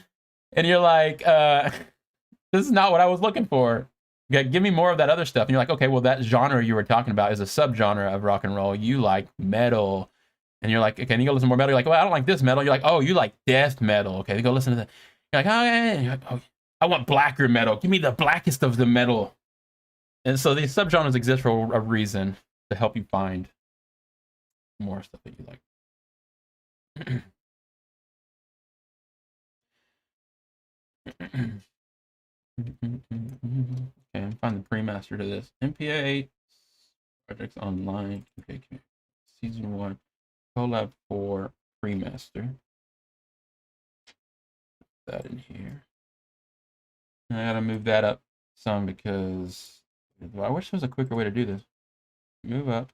And you're like, this is not what I was looking for. Give me more of that other stuff. And you're like, okay, well, that genre you were talking about is a subgenre of rock and roll. You like metal. And you're like, okay, and you go listen to more metal. You're like, well, I don't like this metal. You're like, oh, you like death metal. Okay, you go listen to that. You're like, oh, yeah. You're like, oh, I want blacker metal. Give me the blackest of the metal. And so these subgenres exist for a reason, to help you find more stuff that you like. Okay, I'm finding the pre-master to this. MPA projects online. Okay, season 1, collab 4, pre-master. Put that in here. And I gotta move that up some because I wish there was a quicker way to do this. Move up.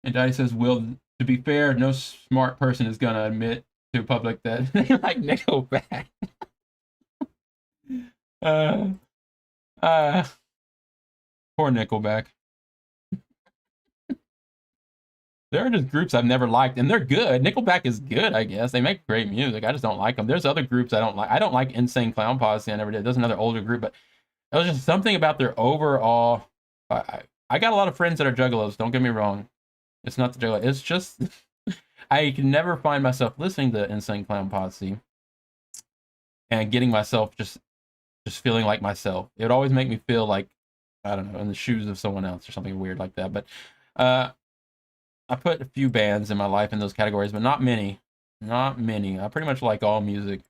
And Daddy says, "Will, to be fair, no smart person is gonna admit to public that they like Nickelback." uh, uh, poor Nickelback. There are just groups I've never liked, and they're good. Nickelback is good, I guess. They make great music. I just don't like them. There's other groups I don't like. I don't like Insane Clown Posse. I never did. There's another older group, but there was just something about their overall. I got a lot of friends that are juggalos. Don't get me wrong. It's not the juggalo. It's just I can never find myself listening to Insane Clown Posse and getting myself just feeling like myself. It would always make me feel like, I don't know, in the shoes of someone else or something weird like that. But I put a few bands in my life in those categories, but not many. Not many. I pretty much like all music.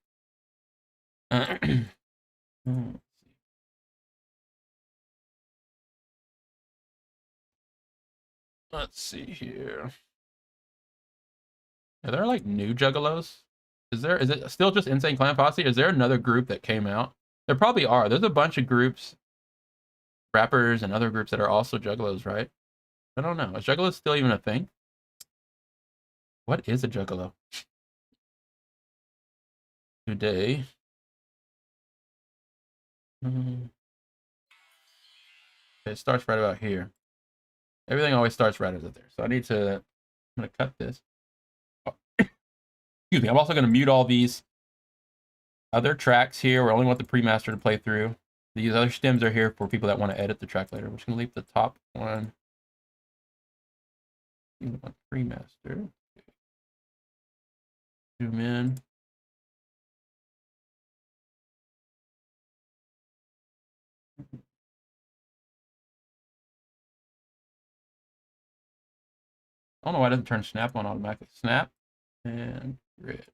Let's see here. Are there like new juggalos? Is it still just Insane Clown Posse? Is there another group that came out? There probably are. There's a bunch of groups, rappers and other groups that are also juggalos, right? I don't know. Is juggalo still even a thing? What is a juggalo? Today. It starts right about here. Everything always starts right about there. So I'm gonna cut this. Oh. Excuse me. I'm also gonna mute all these other tracks here. We only want the pre-master to play through. These other stems are here for people that want to edit the track later. We're just gonna leave the top one. Pre-master. Zoom in. I don't know why it doesn't turn snap on automatically. Snap and grid.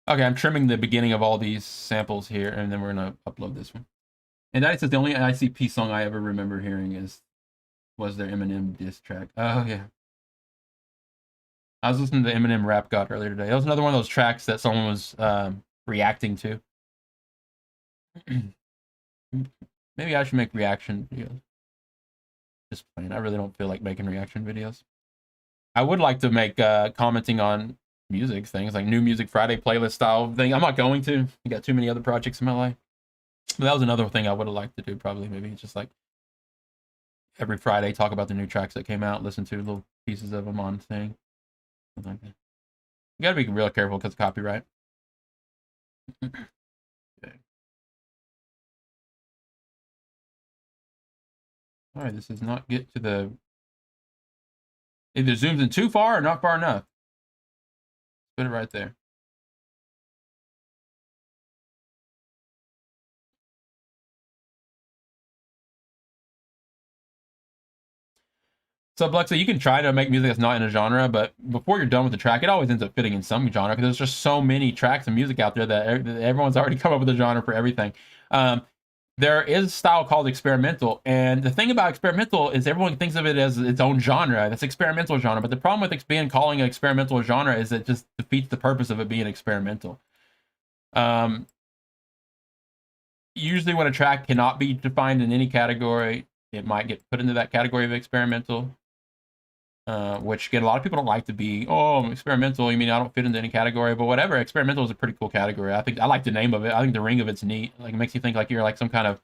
Okay, I'm trimming the beginning of all these samples here, and then we're gonna upload this one. And that says the only ICP song I ever remember hearing was their Eminem diss track. Oh yeah. I was listening to Eminem Rap God earlier today. That was another one of those tracks that someone was reacting to. Maybe I should make reaction videos. Just playing. I really don't feel like making reaction videos. I would like to make commenting on music things, like New Music Friday playlist style thing. I'm not going to. I got too many other projects in my life. But that was another thing I would have liked to do, probably. Maybe just like every Friday talk about the new tracks that came out, listen to little pieces of them on thing. Something like that. You gotta be real careful because of copyright. Okay. Alright, this does not get to the... Either zooms in too far or not far enough. Put it right there. So, Blexa, you can try to make music that's not in a genre, but before you're done with the track, it always ends up fitting in some genre because there's just so many tracks and music out there that everyone's already come up with a genre for everything. There is a style called experimental, and the thing about experimental is everyone thinks of it as its own genre. That's experimental genre, but the problem with calling an experimental genre is it just defeats the purpose of it being experimental. Usually when a track cannot be defined in any category, it might get put into that category of experimental. Which again, a lot of people don't like to be, oh, I'm experimental. You mean I don't fit into any category? But whatever, experimental is a pretty cool category. I like the name of it. I think the ring of it's neat. Like it makes you think like you're like some kind of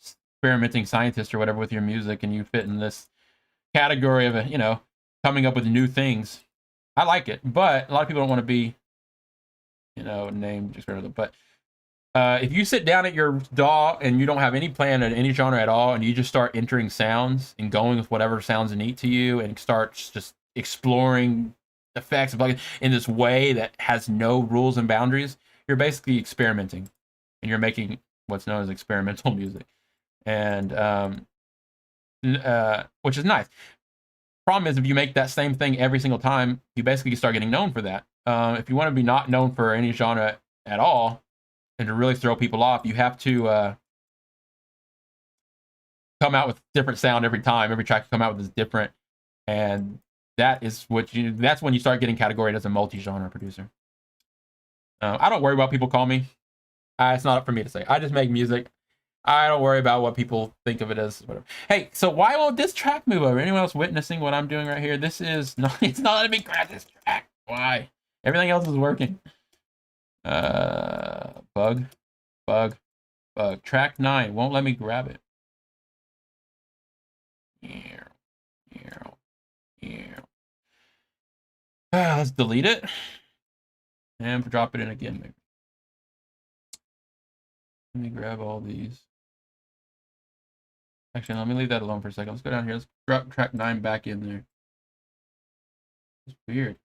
experimenting scientist or whatever with your music, and you fit in this category of coming up with new things. I like it, but a lot of people don't want to be named experimental. But if you sit down at your DAW and you don't have any plan in any genre at all, and you just start entering sounds and going with whatever sounds neat to you, and start just exploring effects in this way that has no rules and boundaries, you're basically experimenting, and you're making what's known as experimental music, and which is nice. Problem is, if you make that same thing every single time, you basically start getting known for that. If you want to be not known for any genre at all, and to really throw people off, you have to come out with different sound every time. Every track you come out with is different, and that's when you start getting categorized as a multi-genre producer. I don't worry about people call me. It's not up for me to say. I just make music. I don't worry about what people think of it as. Whatever. Hey, so why won't this track move over? Anyone else witnessing what I'm doing right here? This is not. It's not letting me grab this track. Why? Everything else is working. Bug. Track 9 won't let me grab it. Let's delete it and drop it in again. Maybe. Let me grab all these. Actually, let me leave that alone for a second. Let's go down here. Let's drop track 9 back in there. It's weird.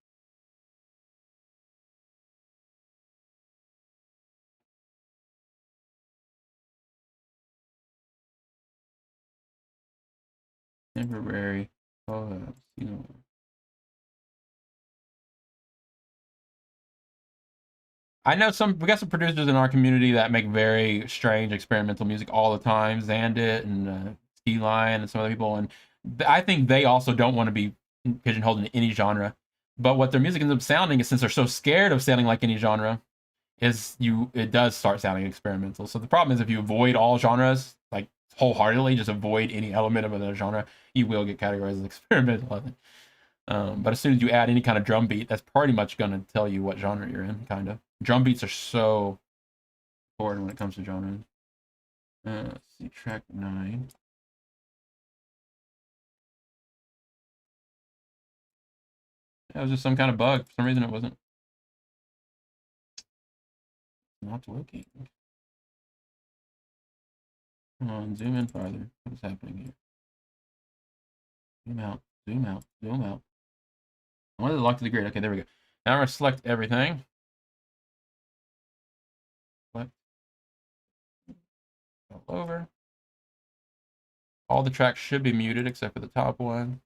Temporary. I know we got some producers in our community that make very strange experimental music all the time. Xandit and Ski Lion and some other people, and I think they also don't want to be pigeonholed into any genre. But what their music ends up sounding is, since they're so scared of sounding like any genre, it does start sounding experimental. So the problem is, if you avoid all genres, like wholeheartedly, just avoid any element of another genre, you will get categorized as experimental, I think. But as soon as you add any kind of drum beat, that's pretty much going to tell you what genre you're in, kind of. Drum beats are so important when it comes to genres. Let's see, track 9. That was just some kind of bug. For some reason, it wasn't. Not working. Come on, zoom in farther. What is happening here? Zoom out, zoom out, zoom out. I wanted to lock to the grid. Okay, there we go. Now I'm going to select everything. Select all over. All the tracks should be muted except for the top one.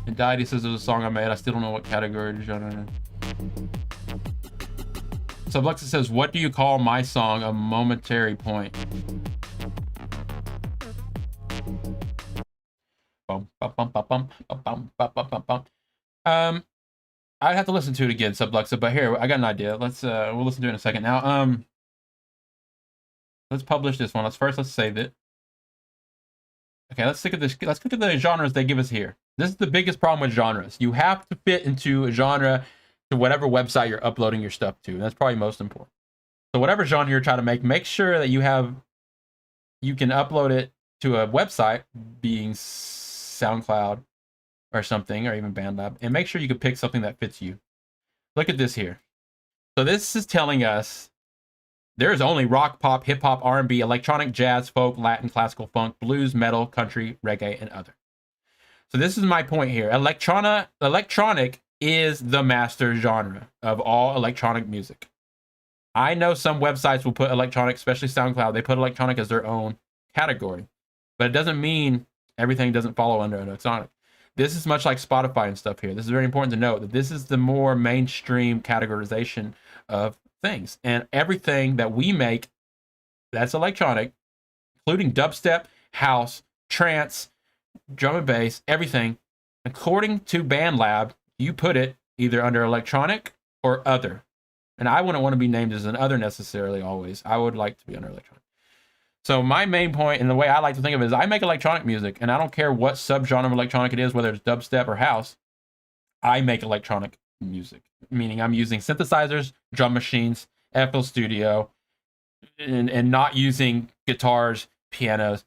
And Diety says there's a song I made. I still don't know what category to genre in. Subluxa says, what do you call my song, A Momentary Point? I'd have to listen to it again, Subluxa, but here, I got an idea. Let's we'll listen to it in a second. Now, let's publish this one. Let's save it. Okay, let's look at this. Let's look at the genres they give us here. This is the biggest problem with genres. You have to fit into a genre to whatever website you're uploading your stuff to. That's probably most important. So whatever genre you're trying to make sure that you can upload it to a website, being SoundCloud or something, or even Bandlab, and make sure you can pick something that fits you. Look at this here. So this is telling us there's only rock, pop, hip hop, R&B, electronic, jazz, folk, Latin, classical, funk, blues, metal, country, reggae, and other. So this is my point here. Electronic is the master genre of all electronic music. I know some websites will put electronic, especially SoundCloud, they put electronic as their own category. But it doesn't mean everything doesn't follow under electronic. This is much like Spotify and stuff here. This is very important to note that this is the more mainstream categorization of things. And everything that we make that's electronic, including dubstep, house, trance, drum and bass, everything, according to Bandlab, you put it either under electronic or other. And I wouldn't want to be named as an other necessarily always. I would like to be under electronic. So my main point, and the way I like to think of it, is I make electronic music, and I don't care what subgenre of electronic it is, whether it's dubstep or house. I make electronic music, meaning I'm using synthesizers, drum machines, FL Studio, and not using guitars, pianos,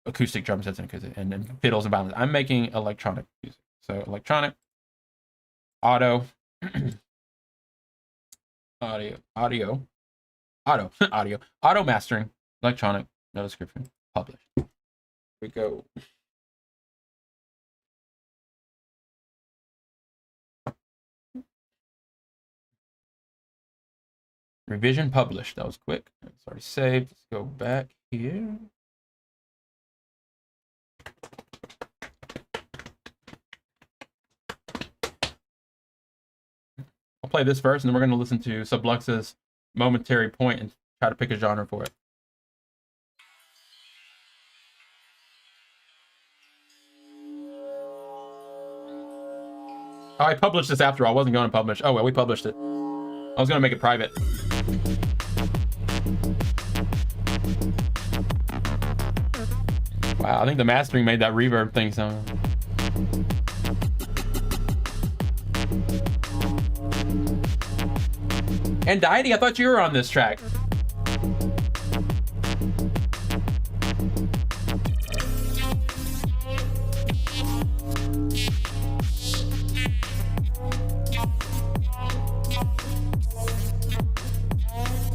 acoustic drum sets, and fiddles and violins. I'm making electronic music. So electronic, auto, audio, auto mastering, electronic, no description, published. Here we go. Revision published. That was quick. It's already saved. Let's go back here. I'll play this first, and then we're going to listen to Sublux's Momentary Point and try to pick a genre for it. Oh, I published this after all. I wasn't going to publish. Oh, well, we published it. I was going to make it private. Wow, I think the mastering made that reverb thing sound. And Deity, I thought you were on this track.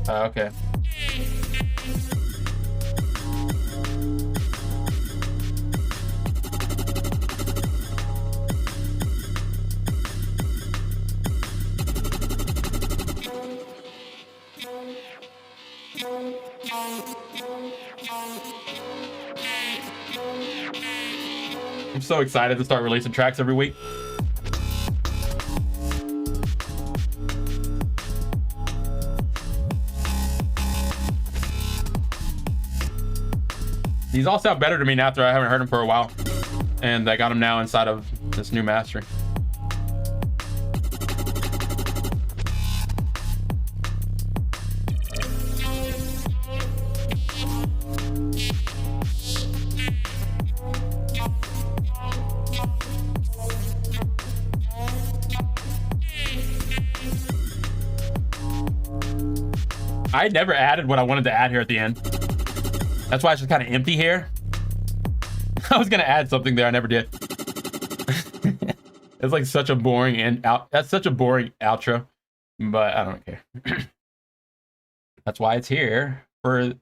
Okay. I'm so excited to start releasing tracks every week. These all sound better to me now after I haven't heard them for a while. And I got them now inside of this new mastering. I never added what I wanted to add here at the end. That's why it's just kind of empty here. I was gonna add something there, I never did. It's like such a boring that's such a boring outro, but I don't care. That's why it's here for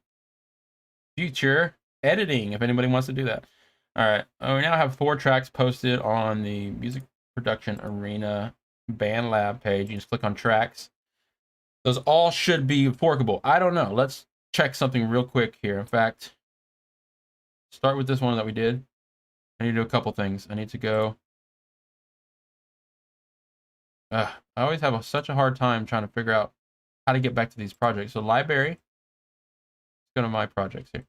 future editing, if anybody wants to do that. All right, we now have 4 tracks posted on the Music Production Arena Bandlab page. You just click on tracks. Those all should be forkable. I don't know. Let's check something real quick here. In fact, start with this one that we did. I need to do a couple things. I need to go. I always have such a hard time trying to figure out how to get back to these projects. So library. Let's go to my projects here.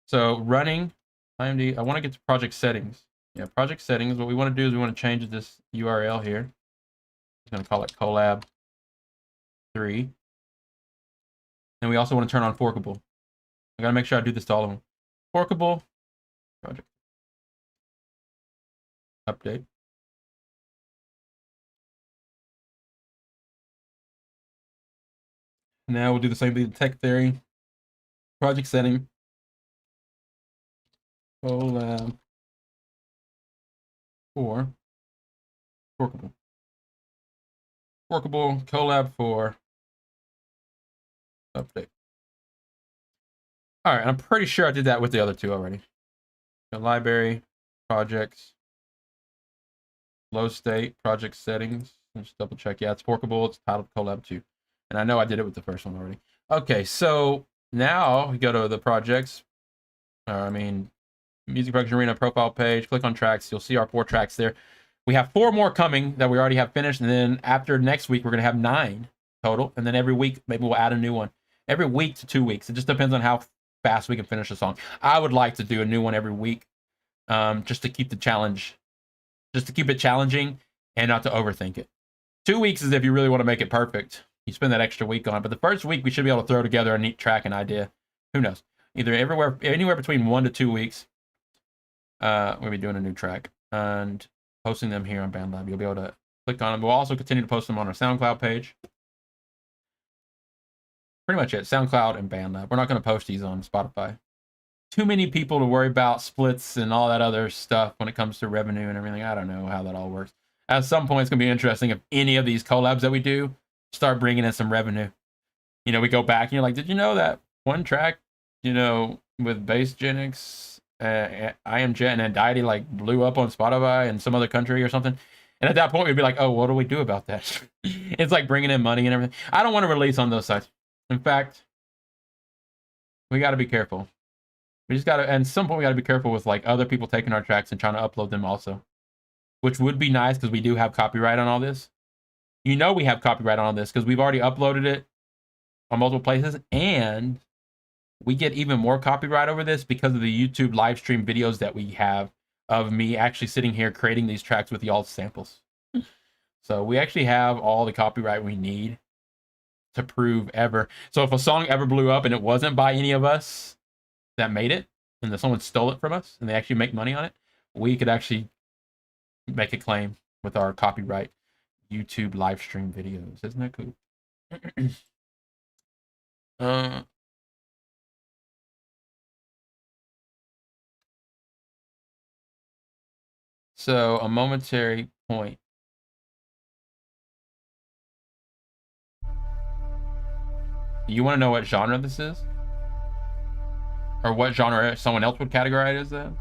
So running IMD. I want to get to project settings. Yeah, project settings. What we want to do is we want to change this URL here. I'm going to call it collab 3. And we also want to turn on forkable. I got to make sure I do this to all of them. Forkable project. Update. Now we'll do the same thing. Tech theory. Project setting. Collab 4. Forkable. Forkable collab 4. Update. All right, I'm pretty sure I did that with the other 2 already. So library, projects, low state, project settings. Let's double check. Yeah, it's forkable. It's titled collab 2. And I know I did it with the first one already. Okay, so now we go to the projects. Music Production Arena profile page. Click on tracks. You'll see our 4 tracks there. We have 4 more coming that we already have finished. And then after next week, we're going to have 9 total. And then every week, maybe we'll add a new one. Every week to 2 weeks. It just depends on how fast we can finish a song. I would like to do a new one every week, just to keep the challenge, just to keep it challenging and not to overthink it. 2 weeks is if you really want to make it perfect. You spend that extra week on it. But the first week, we should be able to throw together a neat track and idea. Who knows? Anywhere between 1 to 2 weeks, we'll be doing a new track and posting them here on Bandlab. You'll be able to click on them. We'll also continue to post them on our SoundCloud page. Pretty much it. SoundCloud and Bandlab. We're not going to post these on Spotify. Too many people to worry about splits and all that other stuff when it comes to revenue and everything. I don't know how that all works. At some point, it's going to be interesting if any of these collabs that we do start bringing in some revenue. You know, we go back and you're like, did you know that one track, you know, with Bassgenics, I Am Jet and Andiety like blew up on Spotify in some other country or something? And at that point, we'd be like, oh, what do we do about that? It's like bringing in money and everything. I don't want to release on those sites. In fact, we got to be careful. We just got to, and at some point, we got to be careful with like other people taking our tracks and trying to upload them also, which would be nice because we do have copyright on all this. You know, we have copyright on all this because we've already uploaded it on multiple places, and we get even more copyright over this because of the YouTube live stream videos that we have of me actually sitting here creating these tracks with y'all's samples. So we actually have all the copyright we need to prove ever. So if a song ever blew up and it wasn't by any of us that made it, and that someone stole it from us and they actually make money on it, we could actually make a claim with our copyright YouTube live stream videos. Isn't that cool? So a momentary point. You want to know what genre this is? Or what genre someone else would categorize it as that?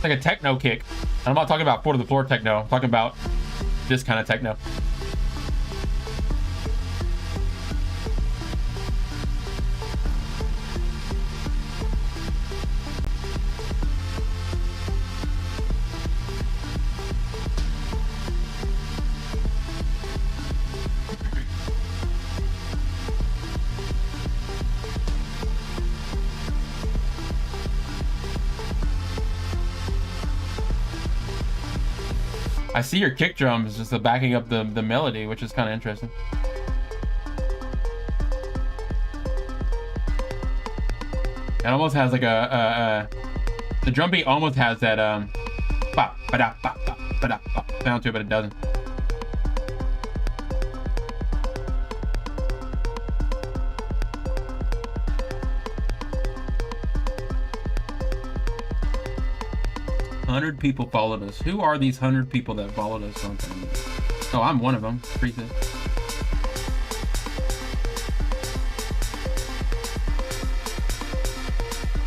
Like a techno kick. And I'm not talking about four to the floor techno. I'm talking about this kind of techno. I see your kick drum is just the backing up the melody, which is kind of interesting. It almost has like the drum beat almost has that bop, ba-da, bop, bop, ba-da, bop sound to it, but it doesn't. People followed us. Who are these 100 people that followed us on Facebook? Oh, I'm one of them.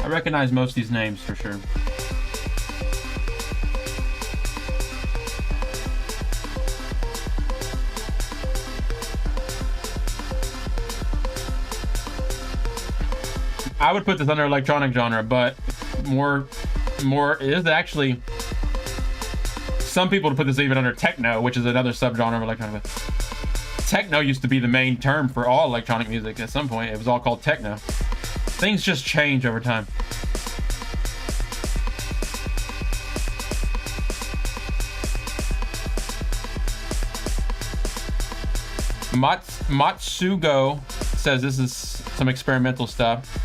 I recognize most of these names for sure. I would put this under electronic genre, but more it is actually, some people would put this even under techno, which is another subgenre of electronic. Techno used to be the main term for all electronic music. At some point, it was all called techno. Things just change over time. Matsugo says this is some experimental stuff.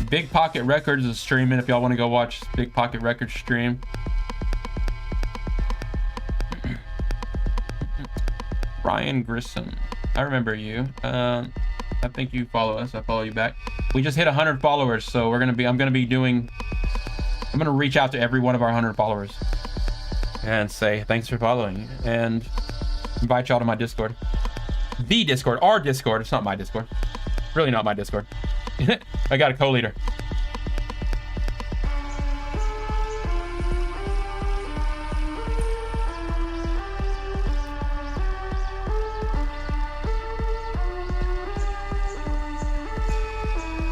Big Pocket Records is streaming if y'all want to go watch Big Pocket Records stream. Ryan Grissom, I remember you. I think you follow us. I follow you back. We just hit 100 followers, so I'm gonna reach out to every one of our 100 followers and say thanks for following and invite y'all to my Discord. The Discord, our Discord. It's not my Discord. Really not my Discord. I got a co-leader.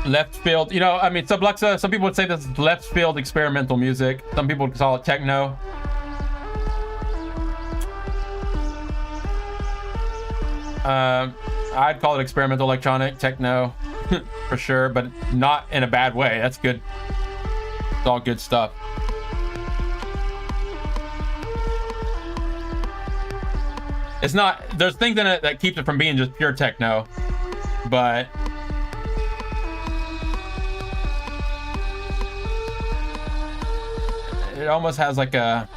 left field. You know, I mean, Subluxa, some people would say this is left field experimental music. Some people would call it techno. I'd call it experimental electronic techno for sure, but not in a bad way. That's good. It's all good stuff. It's not, there's things in it that keeps it from being just pure techno, but it almost has like a,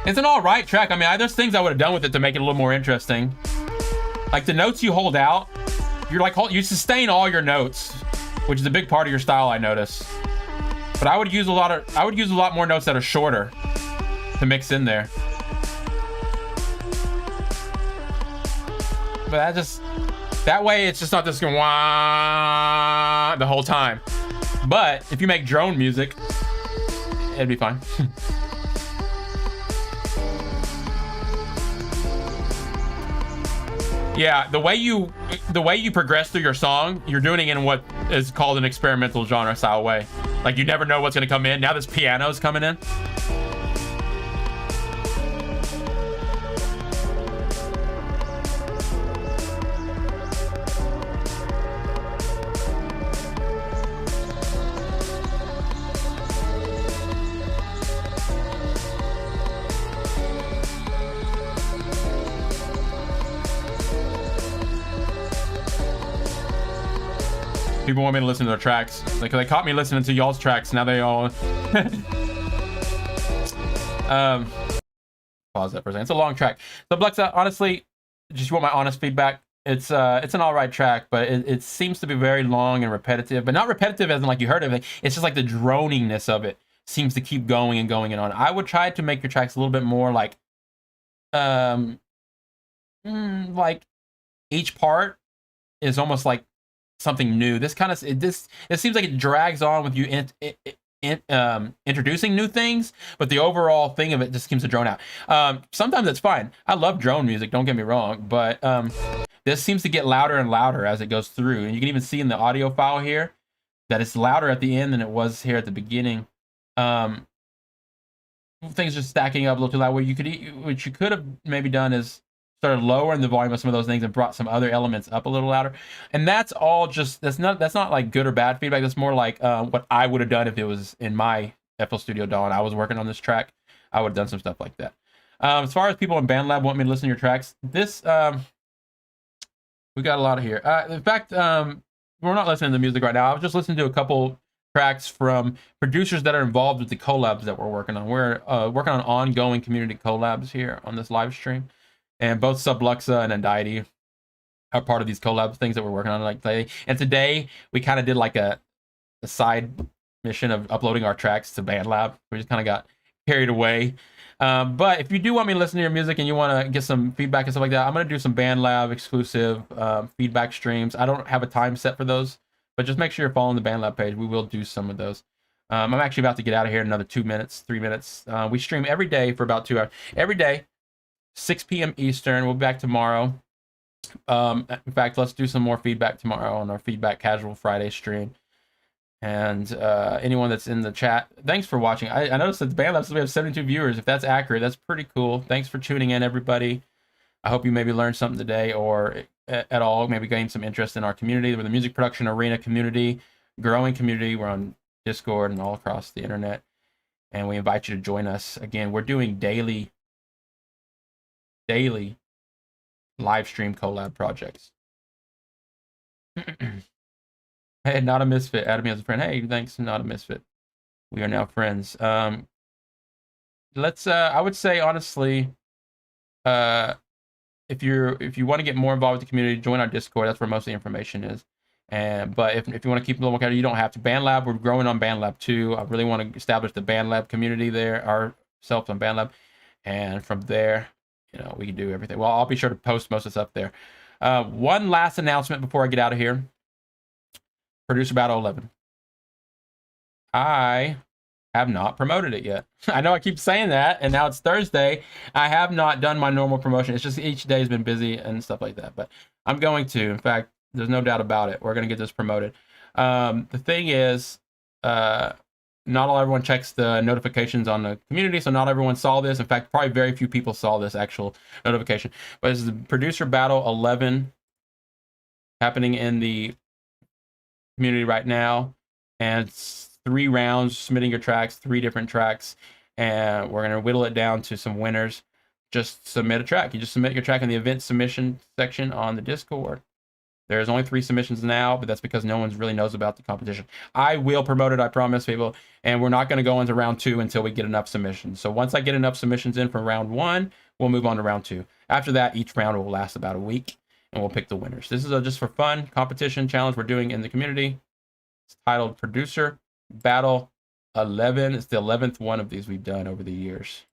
it's an all right track. I mean, there's things I would have done with it to make it a little more interesting. Like the notes you hold out, you're like, you sustain all your notes, which is a big part of your style, I notice. But I would use a lot more notes that are shorter to mix in there. But that way it's just not just going wah the whole time. But if you make drone music, it'd be fine. Yeah, the way you progress through your song, you're doing it in what is called an experimental genre style way. Like you never know what's gonna come in. Now this piano's coming in. People want me to listen to their tracks. Like they caught me listening to y'all's tracks. Now they all pause that for a second. It's a long track. So Blexa, honestly, just want my honest feedback. It's an all right track, but it seems to be very long and repetitive, but not repetitive as in like you heard everything. It's just like the droningness of it seems to keep going and going and on. I would try to make your tracks a little bit more like each part is almost like something new. This kind of it seems like it drags on with you introducing new things, but the overall thing of it just seems to drone out. Sometimes it's fine. I love drone music, don't get me wrong, but this seems to get louder and louder as it goes through, and you can even see in the audio file here that it's louder at the end than it was here at the beginning. Things just stacking up a little too loud. What you could have maybe done is started lowering the volume of some of those things and brought some other elements up a little louder. And that's all just, that's not like good or bad feedback. That's more like what I would have done if it was in my FL Studio DAW and I was working on this track. I would have done some stuff like that. As far as people in Bandlab want me to listen to your tracks, this, we got a lot of here. In fact, we're not listening to music right now. I was just listening to a couple tracks from producers that are involved with the collabs that we're working on. We're working on ongoing community collabs here on this live stream. And both Subluxa and Untitled are part of these collab things that we're working on. And today we kind of did like a side mission of uploading our tracks to Bandlab. We just kind of got carried away. But if you do want me to listen to your music and you want to get some feedback and stuff like that, I'm going to do some Bandlab exclusive feedback streams. I don't have a time set for those, but just make sure you're following the Bandlab page. We will do some of those. I'm actually about to get out of here in another 2 minutes, 3 minutes. We stream every day for about 2 hours. Every day. 6 p.m. Eastern. We'll be back tomorrow. In fact, let's do some more feedback tomorrow on our Feedback Casual Friday stream. And anyone that's in the chat, thanks for watching. I noticed that the Bandlab says we have 72 viewers. If that's accurate, that's pretty cool. Thanks for tuning in, everybody. I hope you maybe learned something today or at all, maybe gained some interest in our community. We're the music production arena community, growing community. We're on Discord and all across the internet. And we invite you to join us. Again, we're doing daily live stream collab projects. Hey, Not a Misfit added me as a friend. Hey, thanks, Not a Misfit. We are now friends. Let's I would say honestly, if you want to get more involved with the community, join our Discord. That's where most of the information is. But if you want to keep a little more casual, you don't have to. Bandlab, we're growing on Bandlab too. I really want to establish the Bandlab community there, ourselves on Bandlab, and from there, you know, we can do everything. Well, I'll be sure to post most of this up there. One last announcement before I get out of here. Producer Battle 11. I have not promoted it yet. I know I keep saying that, and now it's Thursday. I have not done my normal promotion. It's just each day has been busy and stuff like that. But I'm going to. In fact, there's no doubt about it. We're going to get this promoted. The thing is, not everyone checks the notifications on the community, so not everyone saw this. In fact, probably very few people saw this actual notification. But it's the Producer Battle 11 happening in the community right now, and it's 3 rounds, submitting your tracks, 3 different tracks, and we're going to whittle it down to some winners. Just submit a track. You just submit your track in the event submission section on the Discord. There's only 3 submissions now, but that's because no one really knows about the competition. I will promote it, I promise, people. And we're not going to go into round 2 until we get enough submissions. So once I get enough submissions in from round 1, we'll move on to round 2. After that, each round will last about a week, and we'll pick the winners. This is a just for fun competition challenge we're doing in the community. It's titled Producer Battle 11. It's the 11th one of these we've done over the years.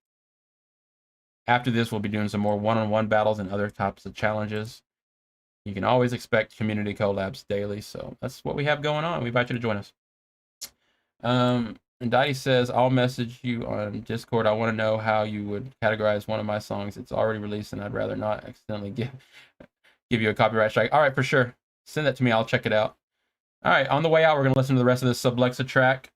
After this, we'll be doing some more one-on-one battles and other types of challenges. You can always expect community collabs daily, so that's what we have going on. We invite you to join us. And Dottie says, I'll message you on Discord. I want to know how you would categorize one of my songs. It's already released, and I'd rather not accidentally give you a copyright strike. All right, for sure. Send that to me. I'll check it out. All right, on the way out, we're going to listen to the rest of this Sublexa track.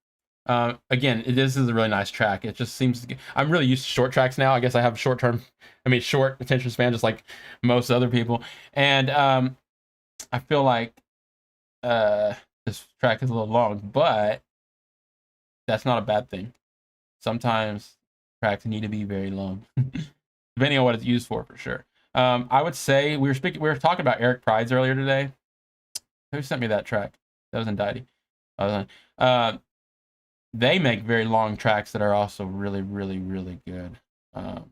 Again, this is a really nice track. It just seems to I'm really used to short tracks now. I guess I have short attention span, just like most other people. And I feel like this track is a little long, but that's not a bad thing. Sometimes tracks need to be very long, depending on what it's used for sure. I would say we were talking about Eric Prides earlier today. Who sent me that track? That was in Dottie. They make very long tracks that are also really, really, really good. I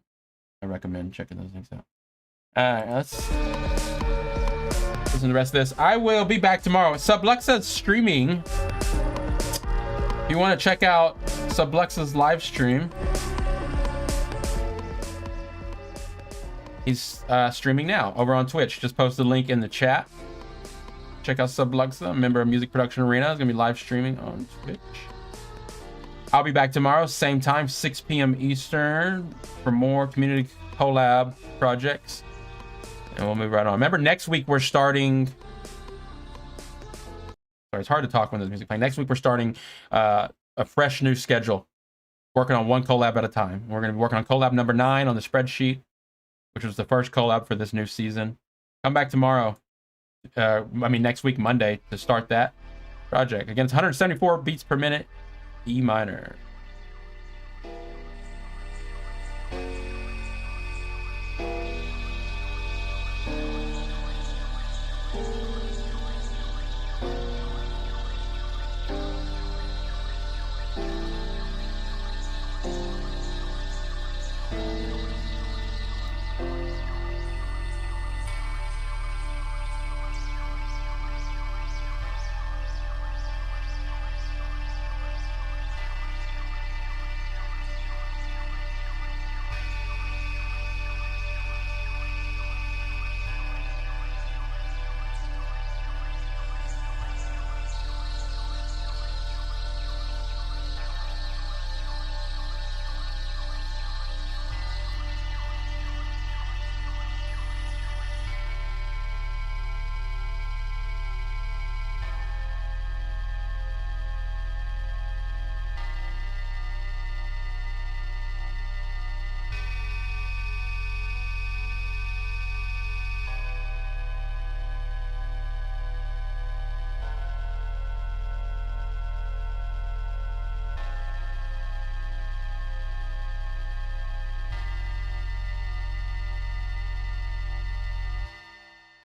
recommend checking those things out. All right, let's listen to the rest of this. I will be back tomorrow. Sublexa's streaming. If you want to check out Sublexa's live stream, he's streaming now over on Twitch. Just posted a link in the chat. Check out Sublexa, a member of Music Production Arena. Is going to be live streaming on Twitch. I'll be back tomorrow, same time, 6 p.m. Eastern, for more community collab projects. And we'll move right on. Remember, next week we're starting... Sorry, it's hard to talk when there's music playing. Next week we're starting a fresh new schedule, working on one collab at a time. We're going to be working on collab number 9 on the spreadsheet, which was the first collab for this new season. Come back tomorrow. Next week, Monday, to start that project. Again, it's 174 beats per minute. E minor.